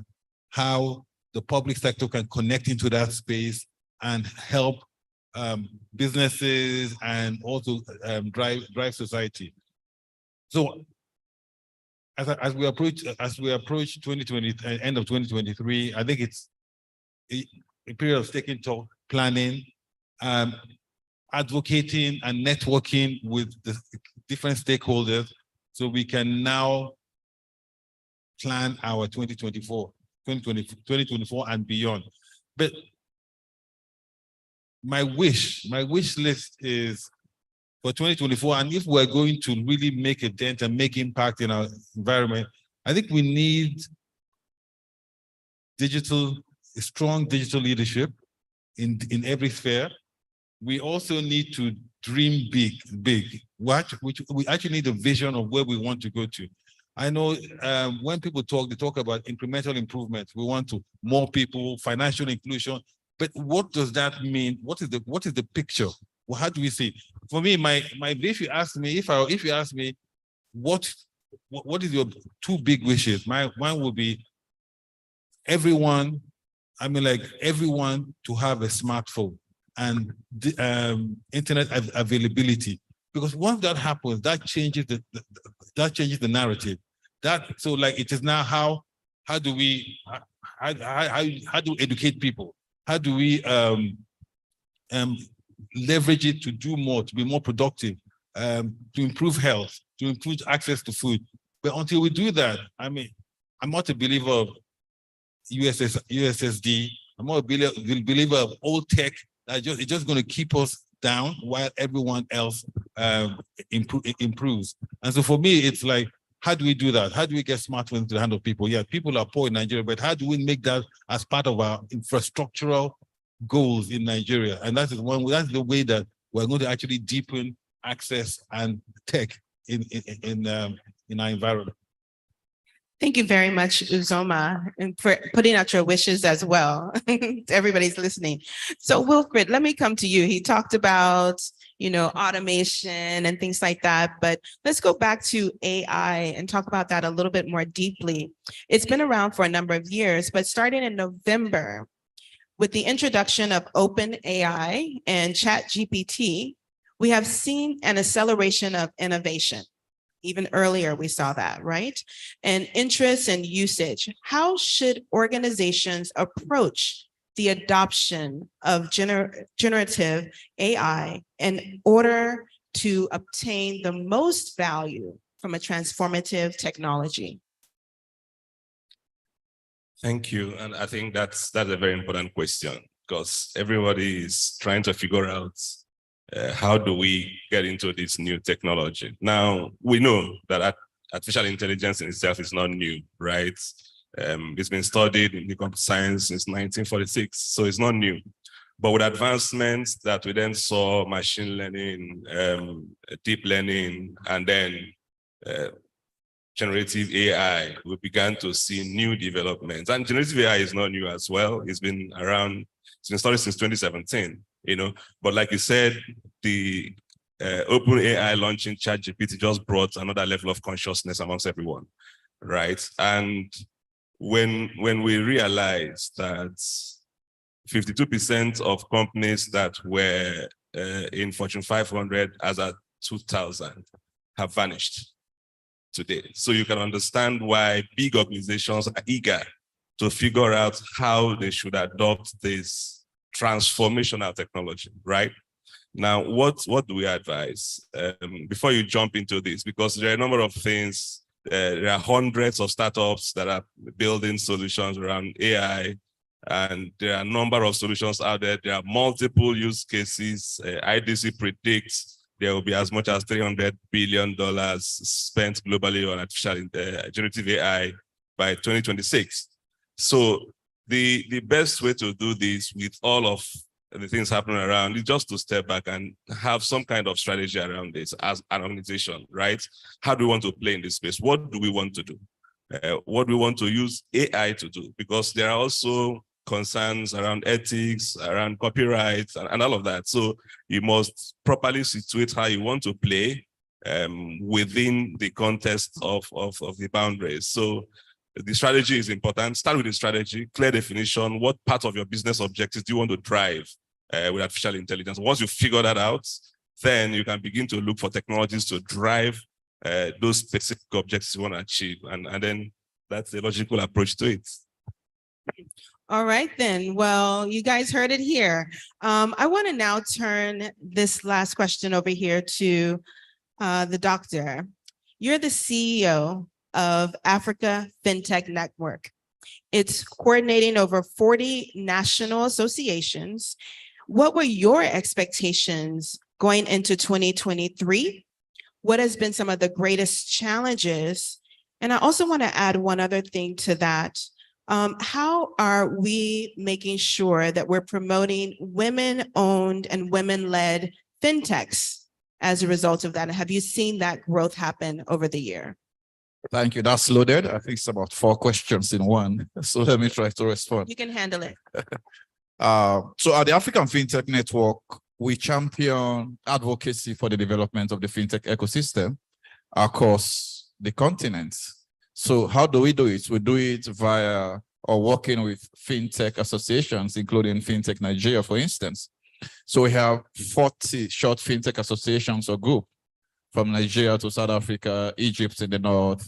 how the public sector can connect into that space and help businesses and also drive society. So as we approach 2020, end of 2023, I think it's a period of taking talk, planning, advocating and networking with the different stakeholders so we can now plan our 2024 and beyond. But my wish list is for 2024, and if we're going to really make a dent and make impact in our environment, I think we need strong digital leadership in every sphere. We also need to dream big. We actually need a vision of where we want to go to. I know when people talk, they talk about incremental improvement. We want to more people, financial inclusion. But what does that mean? What is the picture? Well, how do we see? For me, my if you ask me, if you ask me, what is your two big wishes? Mine would be everyone to have a smartphone and internet availability. Because once that happens, that changes the narrative. So like it is now how do we educate people? How do we leverage it to do more, to be more productive, to improve health, to improve access to food? But until we do that, I mean, I'm not a believer of USSD. I'm not a believer of old tech. It's just going to keep us down while everyone else improves. And so for me, it's like, how do we do that? How do we get smartphones to the hand of people? Yeah, people are poor in Nigeria, but how do we make that as part of our infrastructural goals in Nigeria? And that's the way that we're going to actually deepen access and tech in our environment. Thank you very much, Uzoma, and for putting out your wishes as well. Everybody's listening. So Wilfred, let me come to you. He talked about, automation and things like that, but let's go back to AI and talk about that a little bit more deeply. It's been around for a number of years, but starting in November, with the introduction of OpenAI and ChatGPT, we have seen an acceleration of innovation. Even earlier, we saw that, right? And interest and usage. How should organizations approach the adoption of generative AI in order to obtain the most value from a transformative technology? Thank you. And I think that's a very important question, because everybody is trying to figure out how do we get into this new technology? Now, we know that artificial intelligence in itself is not new, right? It's been studied in the computer science since 1946, so it's not new. But with advancements that we then saw, machine learning, deep learning, and then generative AI, we began to see new developments. And generative AI is not new as well. It's been around, it's been studied since 2017. But like you said, the OpenAI launching ChatGPT just brought another level of consciousness amongst everyone, right? And when we realized that 52% of companies that were in Fortune 500 as at 2000 have vanished today. So you can understand why big organizations are eager to figure out how they should adopt this transformational technology, right? Now, what do we advise? Before you jump into this, because there are a number of things, there are hundreds of startups that are building solutions around AI, and there are a number of solutions out there. There are multiple use cases. IDC predicts there will be as much as $300 billion spent globally on artificial generative AI by 2026. So the best way to do this with all of the things happening around is just to step back and have some kind of strategy around this as an organization, right? How do we want to play in this space? What do we want to do? What do we want to use AI to do? Because there are also concerns around ethics, around copyright, and all of that. So you must properly situate how you want to play within the context of the boundaries. So the strategy is important. Start with the strategy, clear definition. What part of your business objectives do you want to drive with artificial intelligence? Once you figure that out, then you can begin to look for technologies to drive those specific objectives you want to achieve. And then that's the logical approach to it. All right, then. Well, you guys heard it here. I want to now turn this last question over here to the doctor. You're the CEO of Africa Fintech Network. It's coordinating over 40 national associations. What were your expectations going into 2023? What has been some of the greatest challenges? And I also want to add one other thing to that. How are we making sure that we're promoting women-owned and women-led fintechs as a result of that? And have you seen that growth happen over the year? Thank you. That's loaded. I think it's about 4 questions in one. So let me try to respond. You can handle it. So at the African FinTech Network, we champion advocacy for the development of the FinTech ecosystem across the continent. So how do? We do it via or working with FinTech associations, including FinTech Nigeria, for instance. So we have 40 short FinTech associations or group from Nigeria to South Africa, Egypt in the north,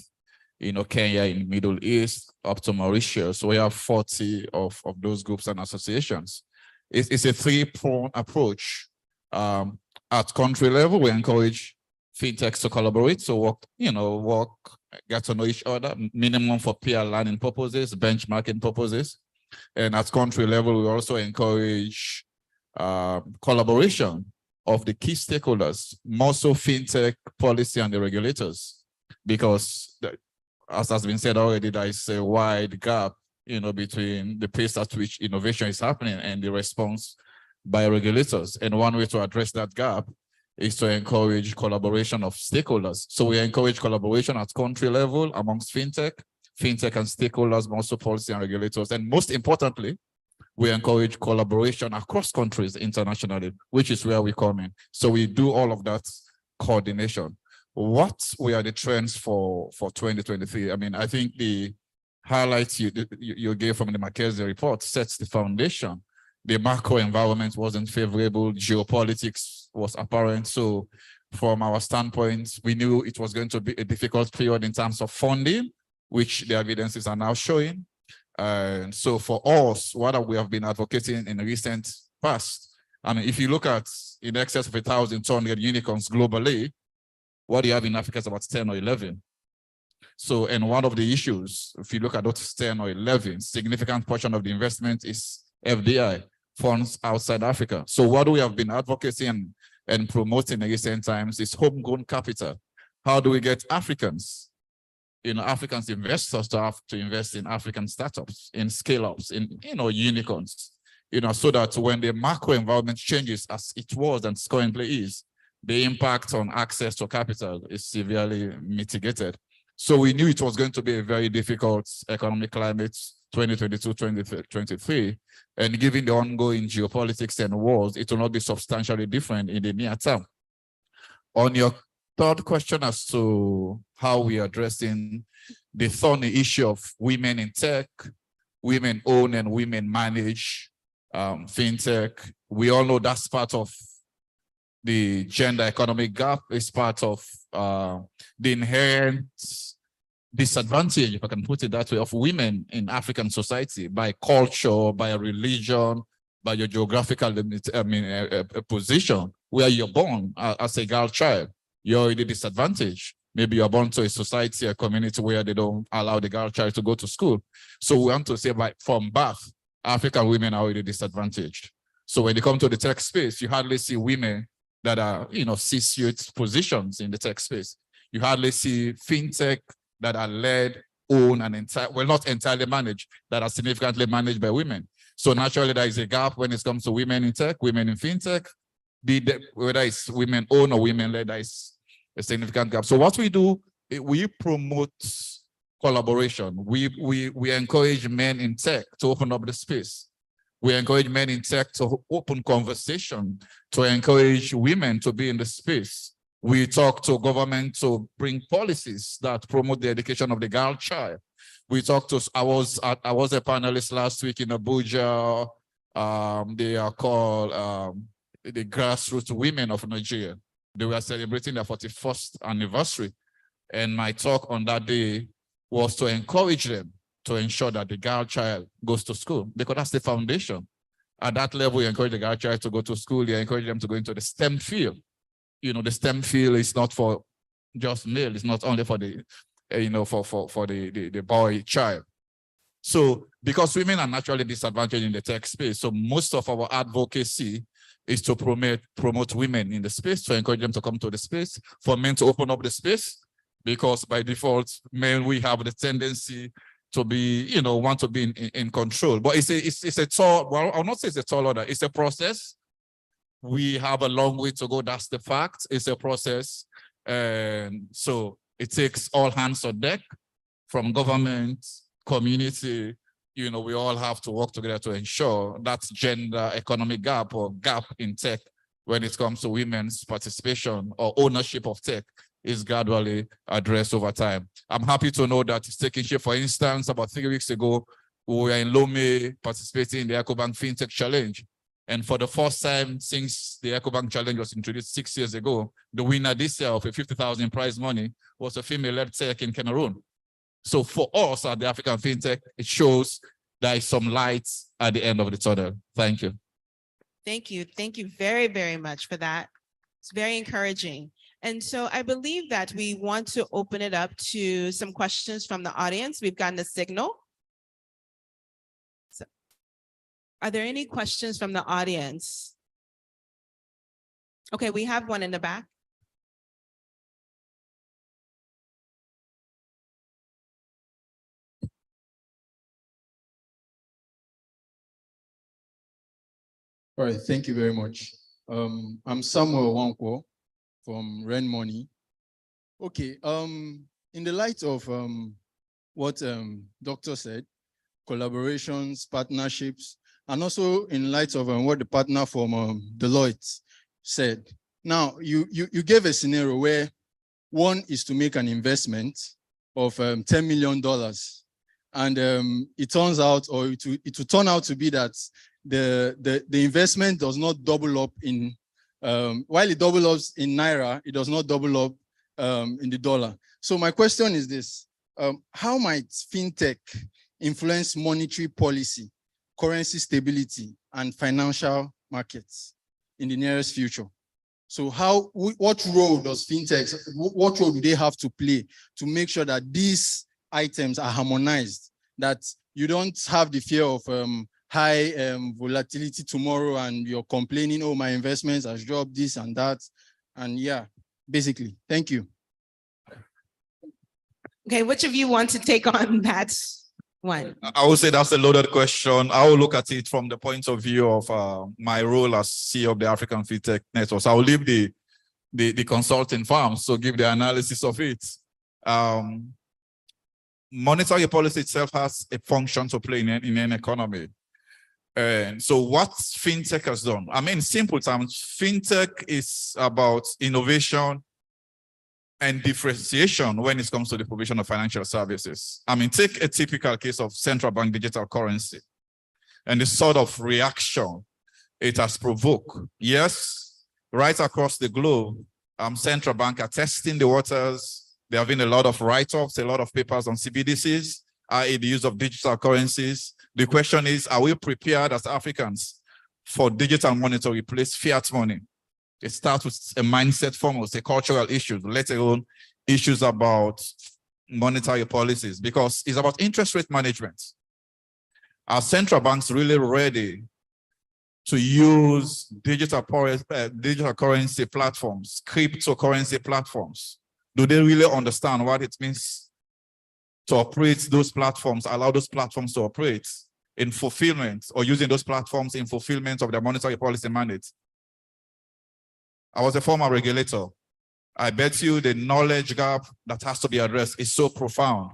Kenya in the Middle East, up to Mauritius. So we have 40 of those groups and associations. It's a 3-pronged approach. At country level, we encourage FinTechs to collaborate, so work, get to know each other, minimum for peer learning purposes, benchmarking purposes. And at country level, we also encourage collaboration of the key stakeholders, more so FinTech policy and the regulators, because as has been said already, there is a wide gap, between the pace at which innovation is happening and the response by regulators. And one way to address that gap is to encourage collaboration of stakeholders. So we encourage collaboration at country level amongst FinTech and stakeholders, but also policy and regulators. And most importantly, we encourage collaboration across countries internationally, which is where we come in. So we do all of that coordination. What were the trends for 2023? I mean, I think the highlights you gave from the McKinsey report sets the foundation. The macro environment wasn't favorable, geopolitics was apparent. So from our standpoint, we knew it was going to be a difficult period in terms of funding, which the evidences are now showing. And so for us, what we have been advocating in the recent past, I mean, if you look at in excess of 1,200 unicorns globally, what you have in Africa is about 10 or 11. So, and one of the issues, if you look at those 10 or 11, significant portion of the investment is FDI, funds outside Africa. So what we have been advocating and promoting in recent times is homegrown capital. How do we get Africans, African investors to have to invest in African startups, in scale-ups, in, unicorns, so that when the macro environment changes as it was and currently is, the impact on access to capital is severely mitigated. So we knew it was going to be a very difficult economic climate, 2022, 2023, and given the ongoing geopolitics and wars, it will not be substantially different in the near term. On your third question as to how we are addressing the thorny issue of women in tech, women own and women manage FinTech, we all know that's part of the gender economic gap, is part of the inherent disadvantage, if I can put it that way, of women in African society by culture, by religion, by your geographical position, where you're born as a girl child, you're already disadvantaged. Maybe you're born to a society, a community where they don't allow the girl child to go to school. So we want to say from birth, African women are already disadvantaged. So when you come to the tech space, you hardly see women that are, C-suite positions in the tech space. You hardly see FinTech that are led, owned, and not entirely managed, that are significantly managed by women. So naturally, there is a gap when it comes to women in tech, women in FinTech, whether it's women owned or women led, there is a significant gap. So what we do, we promote collaboration. We encourage men in tech to open up the space. We encourage men in tech to open conversation, to encourage women to be in the space. We talk to government to bring policies that promote the education of the girl child. We talk to, I was a panelist last week in Abuja. They are called the Grassroots Women of Nigeria. They were celebrating their 41st anniversary. And my talk on that day was to encourage them to ensure that the girl child goes to school, because that's the foundation. At that level, you encourage the girl child to go to school, you encourage them to go into the STEM field. The STEM field is not for just male, it's not only for the, for the boy child. So because women are naturally disadvantaged in the tech space, so most of our advocacy is to promote women in the space, to encourage them to come to the space, for men to open up the space, because by default, men, we have the tendency to be, want to be in control. But it's a tall, well, I'll not say it's a tall order, it's a process. We have a long way to go, that's the fact. It's a process. And so It takes all hands on deck from government, community. We all have to work together to ensure that gender economic gap or gap in tech when it comes to women's participation or ownership of tech is gradually addressed over time. I'm happy to know that it's taking shape. For instance, about 3 weeks ago, we were in Lome participating in the EcoBank Fintech Challenge. And for the first time since the EcoBank Challenge was introduced 6 years ago, the winner this year of a 50,000 prize money was a female-led tech in Cameroon. So for us at the African FinTech, it shows there is some light at the end of the tunnel. Thank you. Thank you. Thank you very, very much for that. It's very encouraging. And so I believe that we want to open it up to some questions from the audience. We've gotten a signal. So, are there any questions from the audience? Okay, we have one in the back. All right, thank you very much. I'm Samuel Wankwo from Ren Money. Okay, in the light of what Doctor said, collaborations, partnerships, and also in light of what the partner from Deloitte said. Now, you gave a scenario where one is to make an investment of $10 million. And it turns out, or it will turn out to be that the investment does not double up in, while it doubles up in Naira, it does not double up in the dollar. So my question is this, how might FinTech influence monetary policy, currency stability, and financial markets in the nearest future? So what role does FinTechs, what role do they have to play to make sure that these items are harmonized, that you don't have the fear of high volatility tomorrow and you're complaining, oh, my investments has dropped this and that. And yeah, basically, thank you. Okay, which of you want to take on that one? I would say that's a loaded question. I will look at it from the point of view of my role as CEO of the African FinTech Network. So I will leave the consulting firms to give the analysis of it. Monetary policy itself has a function to play in an economy. And so what FinTech has done, I mean, in simple terms, FinTech is about innovation and differentiation when it comes to the provision of financial services. I mean, take a typical case of central bank digital currency and the sort of reaction it has provoked. Yes, right across the globe, central bank are testing the waters. There have been a lot of write-offs, a lot of papers on CBDCs, i.e. the use of digital currencies. The question is, are we prepared as Africans for digital money to replace fiat money? It starts with a mindset foremost, a cultural issue, let alone issues about monetary policies, because it's about interest rate management. Are central banks really ready to use digital currency platforms, cryptocurrency platforms? Do they really understand what it means to operate those platforms, allow those platforms to operate in fulfillment, or using those platforms in fulfillment of their monetary policy mandate? I was a former regulator. I bet you the knowledge gap that has to be addressed is so profound.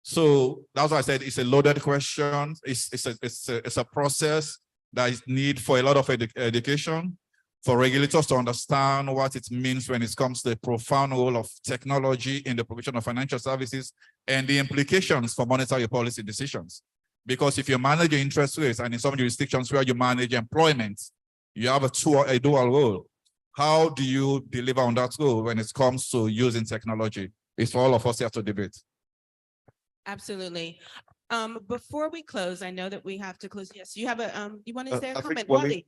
So that's why I said it's a loaded question. It's a process that is need for a lot of education, for regulators to understand what it means when it comes to the profound role of technology in the provision of financial services and the implications for monetary policy decisions. Because if you manage your interest rates, and in some jurisdictions where you manage employment, you have a dual role. How do you deliver on that role when it comes to using technology? It's for all of us here to debate. Absolutely. Before we close, I know that we have to close. Yes, you have a, you want to say a comment? Wally?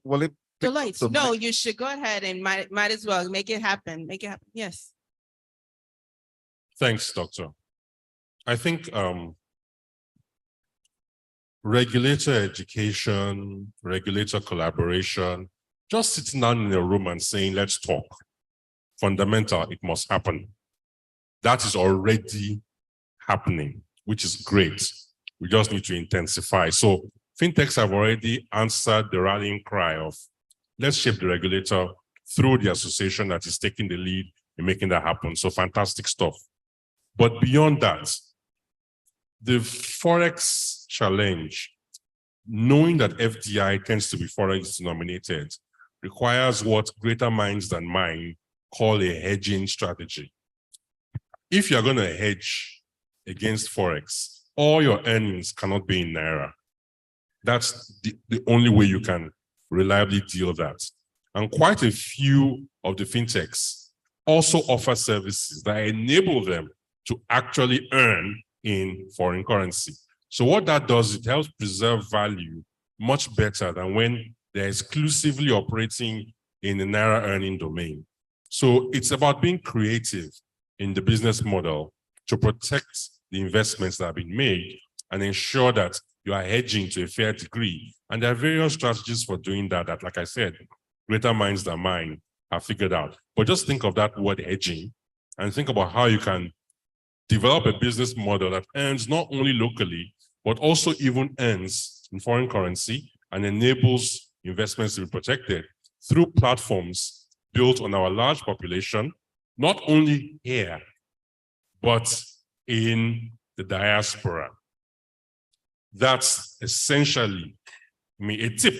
Deloitte. No, you should go ahead and might as well make it happen. Make it happen. Yes. Thanks, Doctor. I think regulator education, regulator collaboration, just sitting down in a room and saying, let's talk. Fundamental, it must happen. That is already happening, which is great. We just need to intensify. So fintechs have already answered the rallying cry of, let's shape the regulator through the association that is taking the lead in making that happen. So fantastic stuff. But beyond that, the Forex challenge, knowing that FDI tends to be Forex denominated, requires what greater minds than mine call a hedging strategy. If you're going to hedge against Forex, all your earnings cannot be in Naira. That's the only way you can reliably deal that. And quite a few of the fintechs also offer services that enable them to actually earn in foreign currency. So what that does, it helps preserve value much better than when they're exclusively operating in the Naira earning domain. So it's about being creative in the business model to protect the investments that have been made and ensure that you are hedging to a fair degree. And there are various strategies for doing that, like I said, greater minds than mine have figured out. But just think of that word hedging and think about how you can develop a business model that earns not only locally, but also even earns in foreign currency and enables investments to be protected through platforms built on our large population, not only here, but in the diaspora. That's essentially, a tip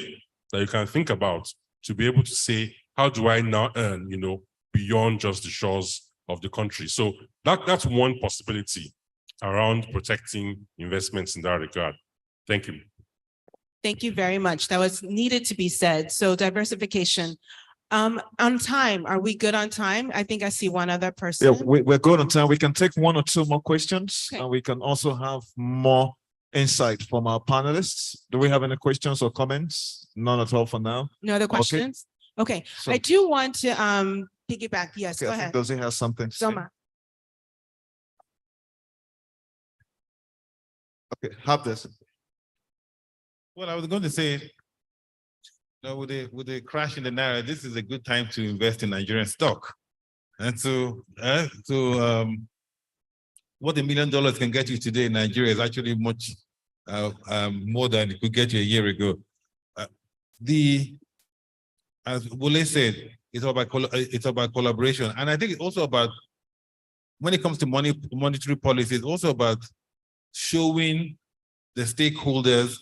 that you can think about to be able to say, how do I now earn, beyond just the shores of the country? So that's one possibility around protecting investments in that regard. Thank you. Thank you very much. That was needed to be said. So diversification. On time, are we good on time? I think I see one other person. Yeah, we're good on time. We can take one or two more questions, and we can also have more insight from our panelists. Do we have any questions or comments? None at all for now. No other questions? Okay. So, I do want to piggyback. Yes, go ahead. Does he have something to say? Zoma. Okay, have this. Well, I was going to say, with the crash in the Naira, this is a good time to invest in Nigerian stock. And so what $1 million can get you today in Nigeria is actually much more than it could get you a year ago. As Wole said, it's about collaboration. And I think it's also about, when it comes to monetary policy, it's also about showing the stakeholders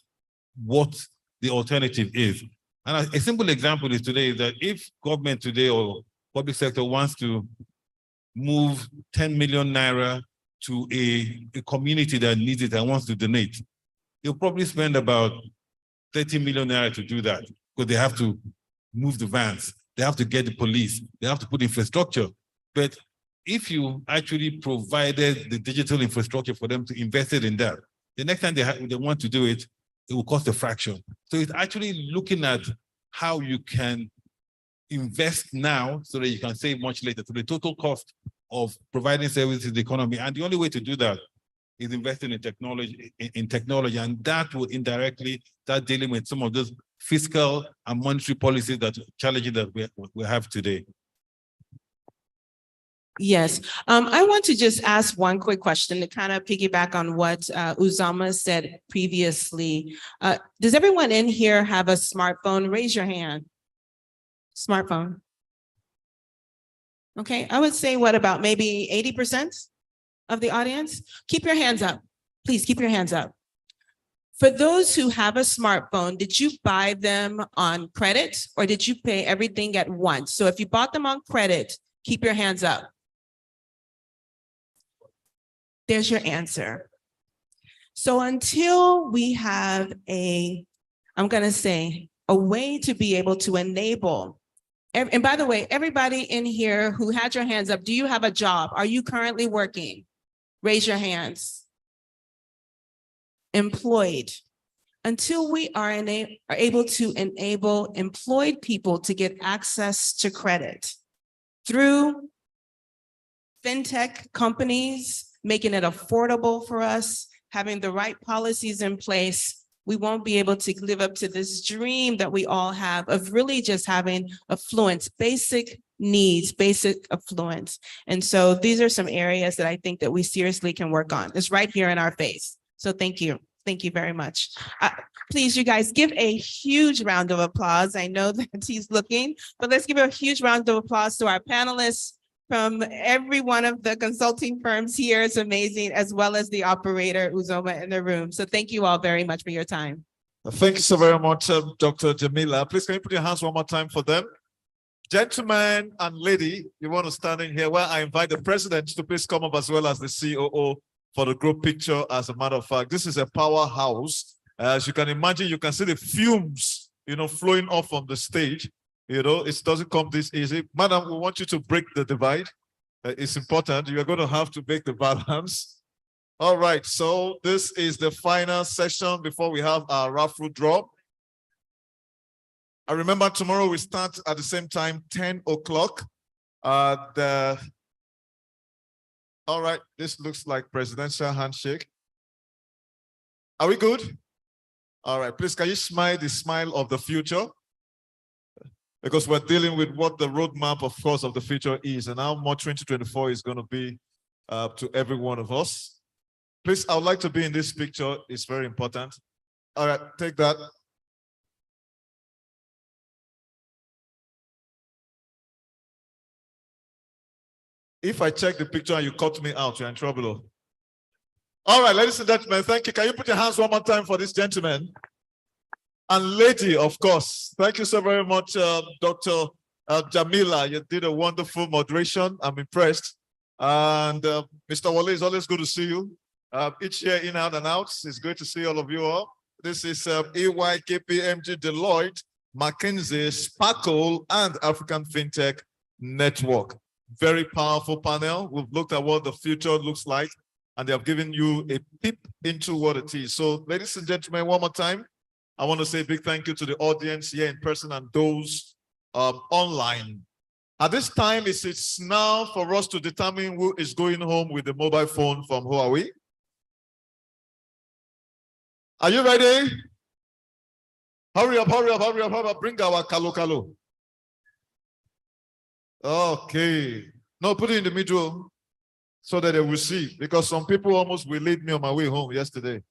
what the alternative is. And a simple example is today is that if government today or public sector wants to move 10 million Naira to a community that needs it and wants to donate, they'll probably spend about 30 million Naira to do that, because they have to move the vans, they have to get the police, they have to put infrastructure. But if you actually provided the digital infrastructure for them to invest it in that, the next time they want to do it, it will cost a fraction. So it's actually looking at how you can invest now so that you can save much later. So the total cost of providing services to the economy. And the only way to do that is investing in technology, and that will indirectly start dealing with some of those fiscal and monetary policies that challenges that we have today. Yes, I want to just ask one quick question to kind of piggyback on what Uzama said previously. Does everyone in here have a smartphone? Raise your hand. Smartphone. Okay, I would say what about maybe 80% of the audience? Keep your hands up. Please keep your hands up. For those who have a smartphone, did you buy them on credit or did you pay everything at once? So if you bought them on credit, keep your hands up. There's your answer. So until we have I'm gonna say, a way to be able to enable, and by the way, everybody in here who had your hands up, do you have a job? Are you currently working? Raise your hands. Employed. Until we are able to enable employed people to get access to credit through fintech companies, making it affordable for us, having the right policies in place, we won't be able to live up to this dream that we all have of really just having affluence, basic needs, basic affluence. And so these are some areas that I think that we seriously can work on. It's right here in our face. So thank you. Thank you very much. Please, you guys, give a huge round of applause. I know that he's looking, but let's give a huge round of applause to our panelists, from every one of the consulting firms here. It's amazing, as well as the operator, Uzoma, in the room. So thank you all very much for your time. Thank you so very much, Dr. Jamila. Please, can you put your hands one more time for them? Gentlemen and lady, you want to stand in here where I invite the president to please come up as well as the COO for the group picture. As a matter of fact, this is a powerhouse. As you can imagine, you can see the fumes, flowing off from the stage. It doesn't come this easy. Madam, we want you to break the divide. It's important. You're going to have to make the balance. All right, so this is the final session before we have our raffle draw. I remember tomorrow we start at the same time, 10 o'clock. All right, this looks like presidential handshake. Are we good? All right, please, can you smile the smile of the future? Because we're dealing with what the roadmap, of course, of the future is and how much 2024 is going to be to every one of us. Please, I would like to be in this picture. It's very important. All right, take that. If I check the picture and you cut me out, you're in trouble. All right, ladies and gentlemen, thank you. Can you put your hands one more time for this gentleman? And lady, of course. Thank you so very much, Dr. Jamila. You did a wonderful moderation. I'm impressed. And Mr. Wale, it's always good to see you. Each year, in and out. It's great to see all of you all. This is EY, KPMG, Deloitte, McKinsey, Sparkle, and African Fintech Network. Very powerful panel. We've looked at what the future looks like, and they have given you a peep into what it is. So, ladies and gentlemen, one more time, I want to say a big thank you to the audience here in person and those online. At this time, it's now for us to determine who is going home with the mobile phone from Huawei. Are you ready? Hurry up, hurry up, hurry up, hurry up. Bring our kalo. Okay. No, put it in the middle so that they will see, because some people almost will lead me on my way home yesterday.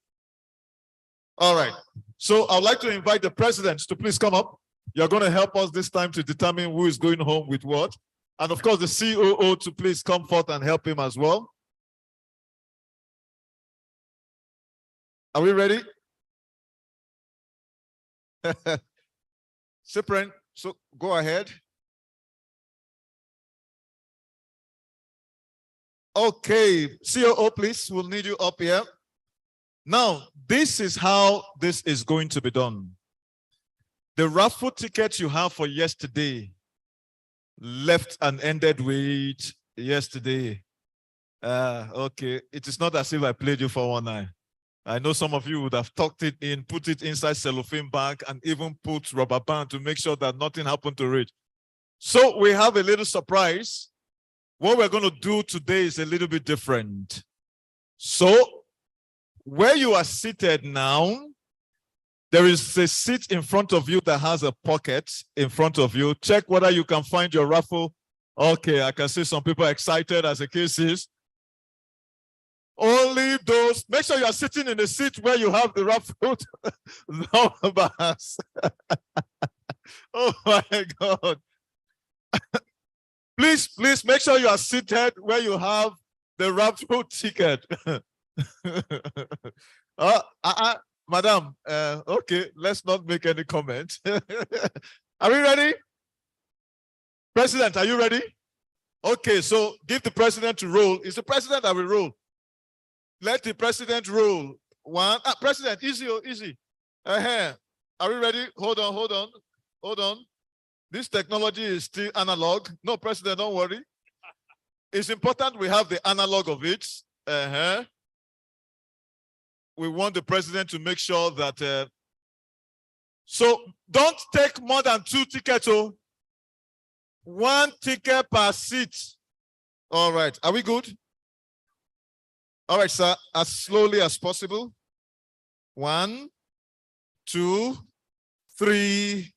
All right. So I'd like to invite the president to please come up. You're going to help us this time to determine who is going home with what. And of course, the COO to please come forth and help him as well. Are we ready? Cyprian, so go ahead. Okay, COO, please, we'll need you up here. Now, this is how this is going to be done. The raffle ticket you have for yesterday left and ended with yesterday. Okay, it is not as if I played you for 1 night. I know some of you would have tucked it in, put it inside cellophane bag, and even put rubber band to make sure that nothing happened to it. So we have a little surprise. What we're going to do today is a little bit different. So where you are seated now, there is a seat in front of you that has a pocket in front of you. Check whether you can find your raffle. Okay, I can see some people excited as the case is. Only those, make sure you are sitting in the seat where you have the raffle numbers. Oh my God. Please make sure you are seated where you have the raffle ticket. Madam, okay, let's not make any comment. Are we ready? President, are you ready? Okay, so give the president to roll. It's the president that will roll. Let the president roll. One. President, easy, easy. Are we ready? Hold on. This technology is still analog. No, President, don't worry. It's important we have the analog of it. We want the president to make sure that. So don't take more than 2 tickets. 1 ticket per seat. All right. Are we good? All right, sir. As slowly as possible. 1, 2, 3,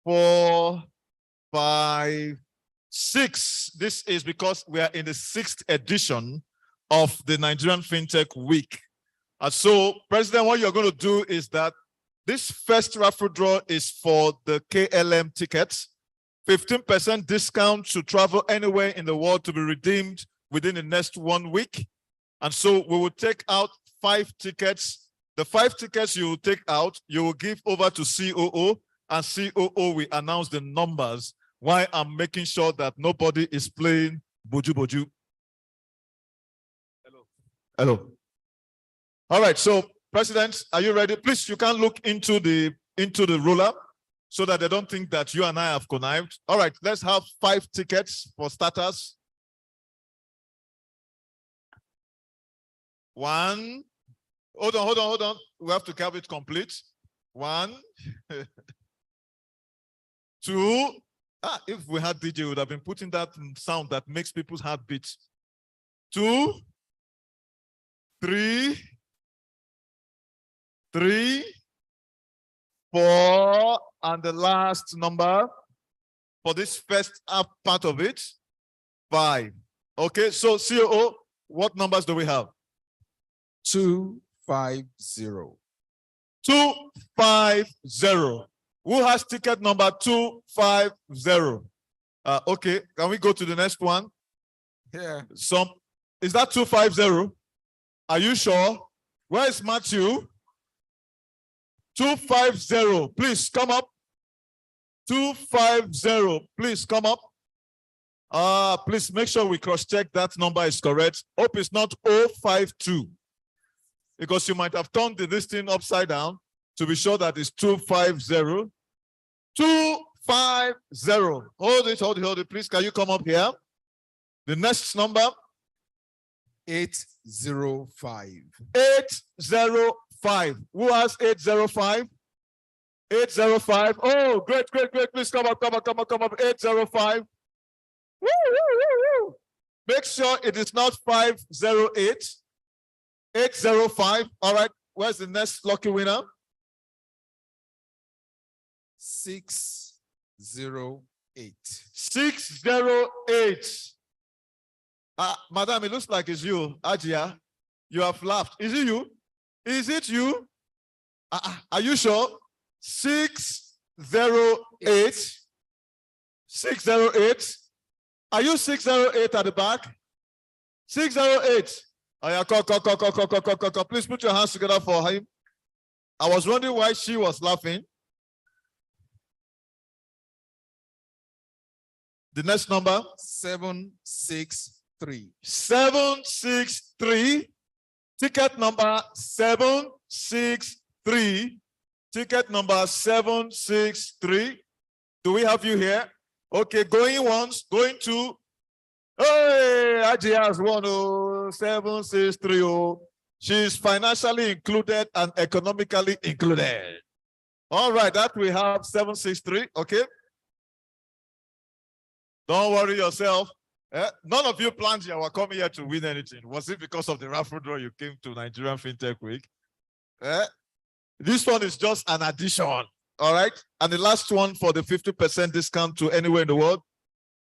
4, 5, 6. This is because we are in the 6th edition of the Nigerian FinTech Week. And so, President, what you're going to do is that this first raffle draw is for the KLM tickets 15% discount to travel anywhere in the world to be redeemed within the next 1 week. And so we will take out 5 tickets. The 5 tickets you will take out, you will give over to COO, and COO will announce the numbers while I'm making sure that nobody is playing boju boju. Hello. All right, so President, are you ready? Please, you can look into the ruler so that they don't think that you and I have connived. All right, let's have 5 tickets for starters. 1. Hold on. We have to have it complete. 1. 2. If we had DJ, we would have been putting that sound that makes people's heart beat. 2. 3. 4, and the last number for this first part of it, 5. Okay, so COO, what numbers do we have? 250. 250. Who has ticket number 250? Okay, can we go to the next one? Yeah. Is that 250? Are you sure? Where is Matthew? 250. Please come up. 250. Please come up. Please make sure we cross-check that number is correct. Hope it's not 052. Because you might have turned this thing upside down to be sure that it's 250. 250. Hold it. Please, can you come up here? The next number? 805. 805. Who has 805? 805. Oh, great. Please come up. 805. Woo. Make sure it is not 508. 805. All right. Where's the next lucky winner? 608. 608. Madam, it looks like it's you, Ajia. You have laughed. Is it you? Is it you? Are you sure? 608. 608. Are you 608 at the back? 608. Oh, yeah, call. Please put your hands together for him. I was wondering why she was laughing. The next number? 763. 763. Ticket number 763. Ticket number 763. Do we have you here? Okay, going once, going two. Hey, Ajia has won 763. She's financially included and economically included. All right, that we have 763. Okay. Don't worry yourself. None of you planned you were coming here to win anything. Was it because of the raffle draw you came to Nigerian Fintech Week? This one is just an addition. All right. And the last one for the 50% discount to anywhere in the world.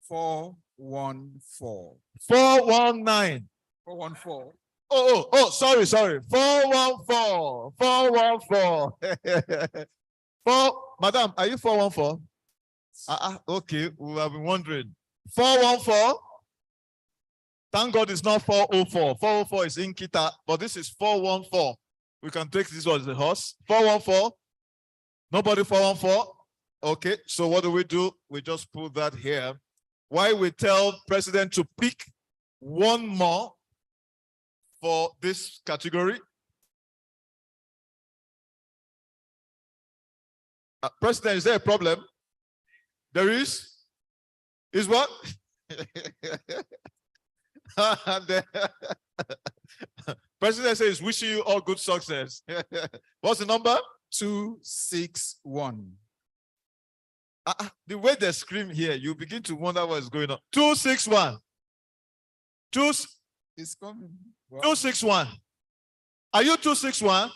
414. 419. 414. Oh, sorry. 414. 414. Madam, are you 414? Okay, we have been wondering. 414. Thank God it's not 404. 404 is in Kita, but this is 414. We can take this one as a horse. 414. Nobody 414. Okay, so what do? We just put that here. Why we tell President to pick one more for this category. President, is there a problem? There is? Is what? President says, wishing you all good success. What's the number? 261. The way they scream here, you begin to wonder what's going on. 261. It's coming. Wow. 261. Are you 261?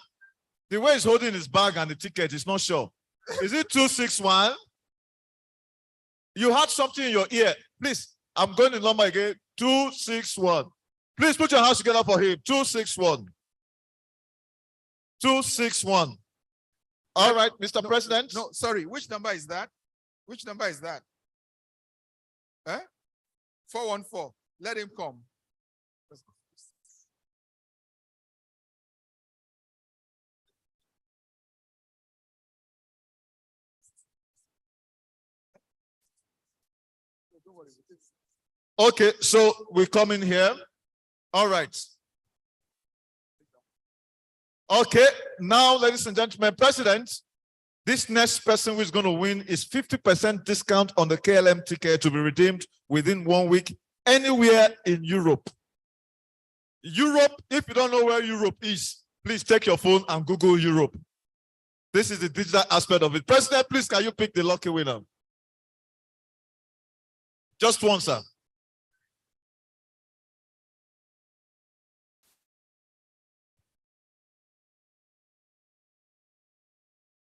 The way he's holding his bag and the ticket is not sure. Is it 261? You had something in your ear. Please, I'm going to number again. 261. Please put your hands together for him. 261. 261. All right, Mr. President. No, sorry. Which number is that? Which number is that? Eh? 414. Let him come. Okay, so we come in here. All right. Okay, now, ladies and gentlemen, President, this next person who is going to win is 50% discount on the KLM ticket to be redeemed within 1 week anywhere in Europe. Europe, if you don't know where Europe is, please take your phone and Google Europe. This is the digital aspect of it. President, please, can you pick the lucky winner? Just one, sir.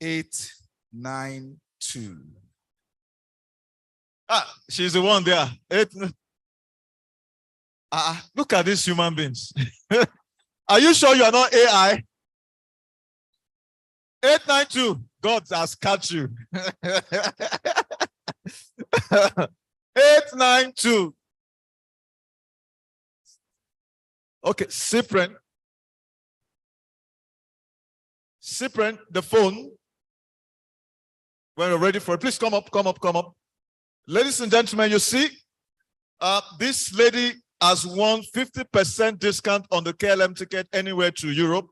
Eight, 9, 2. Ah, she's the one there. Look at these human beings. Are you sure you are not AI? 892. God has catch you. 892. Okay, Cyprian. Cyprian, the phone. When you're ready for it, please come up, come up, come up. Ladies and gentlemen, you see, this lady has won 50% discount on the KLM ticket anywhere to Europe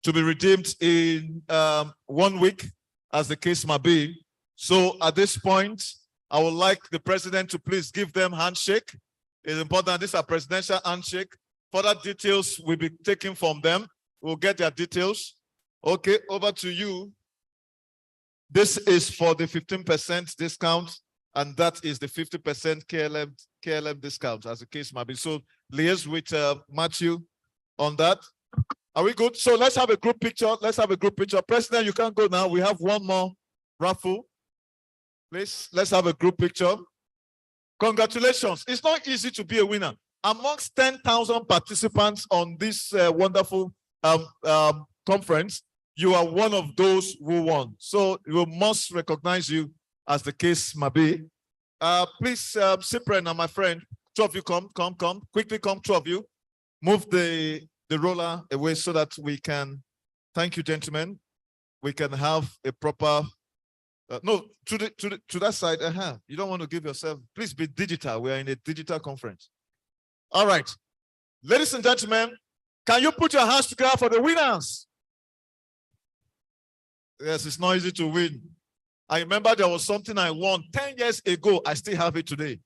to be redeemed in 1 week, as the case might be. So at this point, I would like the president to please give them handshake. It's important. This is a presidential handshake. Further details will be taken from them. We'll get their details. Okay, over to you. This is for the 15% discount, and that is the 50% KLM discount, as the case might be. So liaise with Matthew on that. Are we good? So let's have a group picture. Let's have a group picture. President, you can't go now. We have one more raffle. Please, let's have a group picture. Congratulations. It's not easy to be a winner. Amongst 10,000 participants on this wonderful conference, you are one of those who won. So we must recognize you, as the case might be. Please, Cyprian and my friend, two of you come. Quickly come, two of you. Move the roller away so that we can, thank you, gentlemen. We can have a proper, no, to that side. You don't want to give yourself, please be digital. We are in a digital conference. All right. Ladies and gentlemen, can you put your hands together for the winners? Yes, it's not easy to win. I remember there was something I won 10 years ago. I still have it today.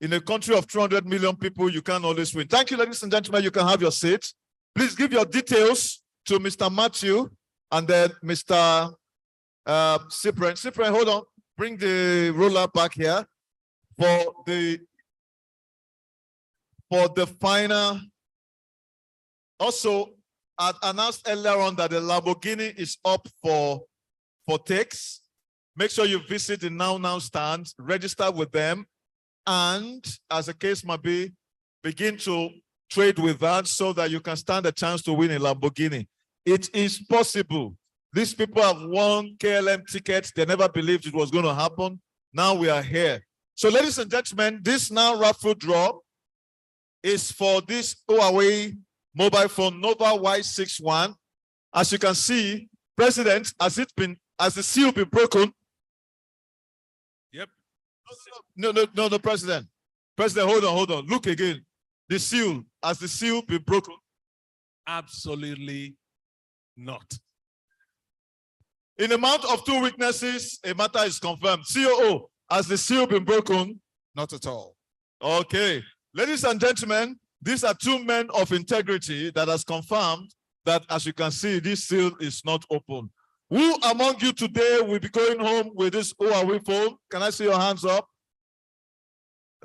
In a country of 200 million people, you can always win. Thank you, ladies and gentlemen. You can have your seat. Please give your details to Mr. Matthew and then Mr. Cyprian. Cyprian, hold on. Bring the roller back here for the final. Also, I announced earlier on that the Lamborghini is up for takes. Make sure you visit the Now stand, register with them, and as the case might be, begin to trade with that so that you can stand a chance to win a Lamborghini. It is possible. These people have won KLM tickets. They never believed it was going to happen. Now we are here. So ladies and gentlemen, this now raffle draw is for this Huawei mobile phone Nova Y61. As you can see, President, has the seal been broken? Yep. No, President. President, hold on. Look again. The seal, has the seal been broken? Absolutely not. In the amount of 2 witnesses, a matter is confirmed. COO, has the seal been broken? Not at all. Okay. Ladies and gentlemen, these are two men of integrity that has confirmed that, as you can see, this seal is not open. Who among you today will be going home with this Huawei phone? Can I see your hands up?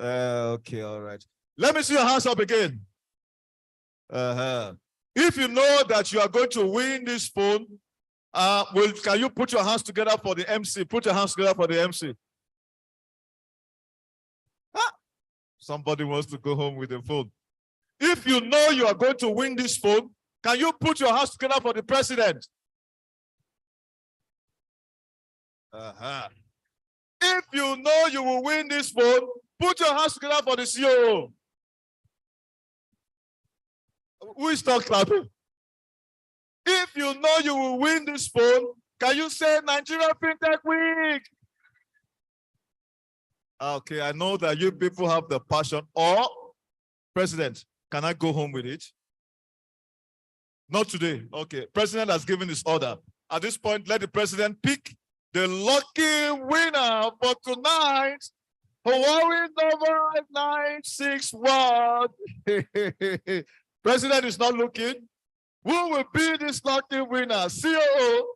Okay, all right. Let me see your hands up again. If you know that you are going to win this phone, can you put your hands together for the MC? Put your hands together for the MC. Somebody wants to go home with a phone. If you know you are going to win this phone, can you put your hands together for the president? If you know you will win this phone, Put your hands together for the COO. Who is not clapping? If you know you will win this phone, can you say Nigeria FinTech Week? Okay, I know that you people have the passion. Or, President, can I go home with it? Not today. Okay, President has given his order. At this point, let the President pick the lucky winner for tonight. Huawei number 961. President is not looking. Who will be this lucky winner? COO.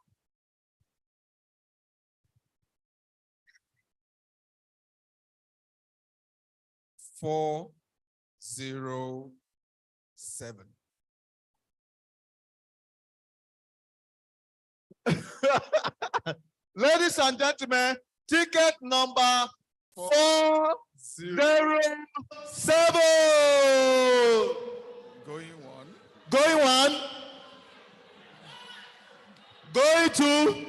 Four, 0, 7. Ladies and gentlemen, ticket number 407. Going one. Going one. Going two.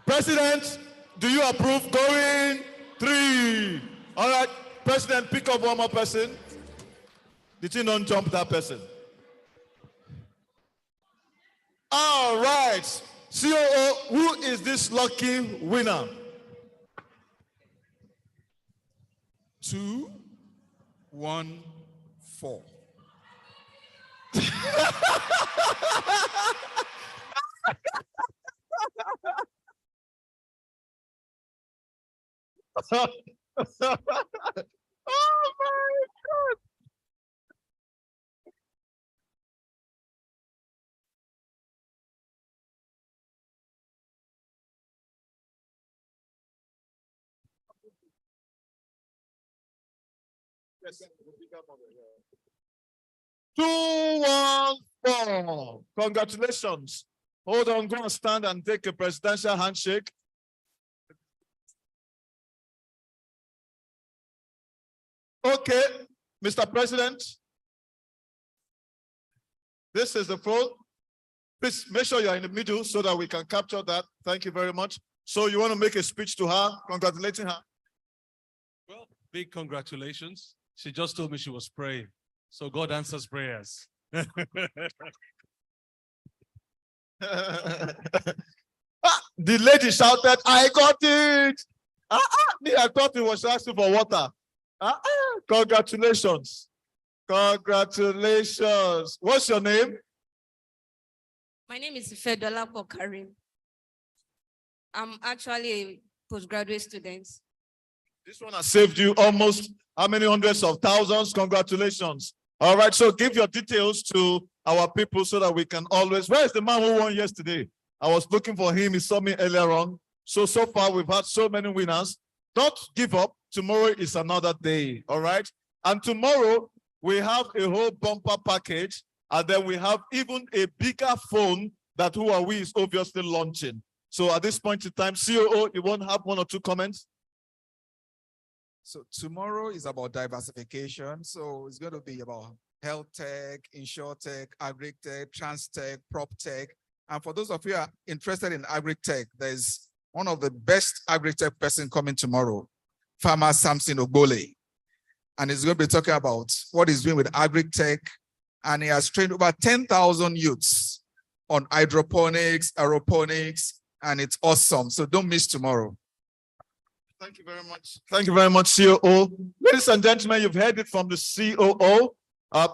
President, do you approve? Going 3. All right, President, pick up one more person. Did you not jump that person? All right, COO, who is this lucky winner? 2, 1, 4. Oh my God. Yes. 214. Congratulations. Hold on, go and stand and take a presidential handshake. Okay, Mr. President, this is the phone. Please make sure you're in the middle so that we can capture that. Thank you very much. So you want to make a speech to her, congratulating her? Well, big congratulations. She just told me she was praying. So God answers prayers. The lady shouted, I got it. Me, I thought he was asking for water. Congratulations. Congratulations. What's your name? My name is Fedola Karim. I'm actually a postgraduate student. This one has saved you almost how many hundreds of thousands? Congratulations. All right, so give your details to our people so that we can always. Where is the man who won yesterday? I was looking for him. He saw me earlier on. So far, we've had so many winners. Don't give up. Tomorrow is another day. All right. And tomorrow, we have a whole bumper package. And then we have even a bigger phone that Huawei is obviously launching. So at this point in time, COO, you won't have 1 or 2 comments? So tomorrow is about diversification. So it's going to be about health tech, insurtech, agri-tech, trans-tech, prop-tech. And for those of you who are interested in agri-tech, there's one of the best agri-tech person coming tomorrow, Farmer Samson Ogbole. And he's going to be talking about what he's doing with agri-tech. And he has trained over 10,000 youths on hydroponics, aeroponics, and it's awesome. So don't miss tomorrow. Thank you very much. Thank you very much, COO. Ladies and gentlemen, you've heard it from the COO,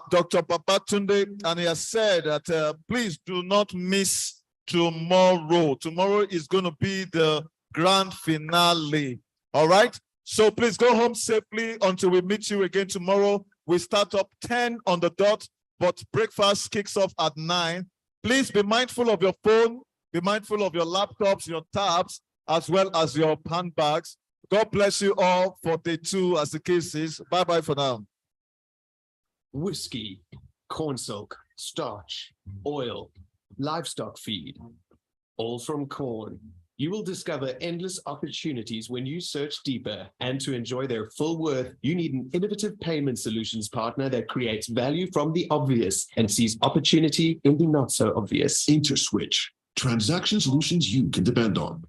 Dr. Papatunde, and he has said that please do not miss tomorrow. Tomorrow is going to be the grand finale. All right? So please go home safely until we meet you again tomorrow. We start up 10 on the dot, but breakfast kicks off at 9. Please be mindful of your phone, be mindful of your laptops, your tabs, as well as your handbags. God bless you all for day 2 as the case is. Bye-bye for now. Whiskey, corn silk, starch, oil, livestock feed, all from corn. You will discover endless opportunities when you search deeper, and to enjoy their full worth, you need an innovative payment solutions partner that creates value from the obvious and sees opportunity in the not so obvious. InterSwitch, transaction solutions you can depend on.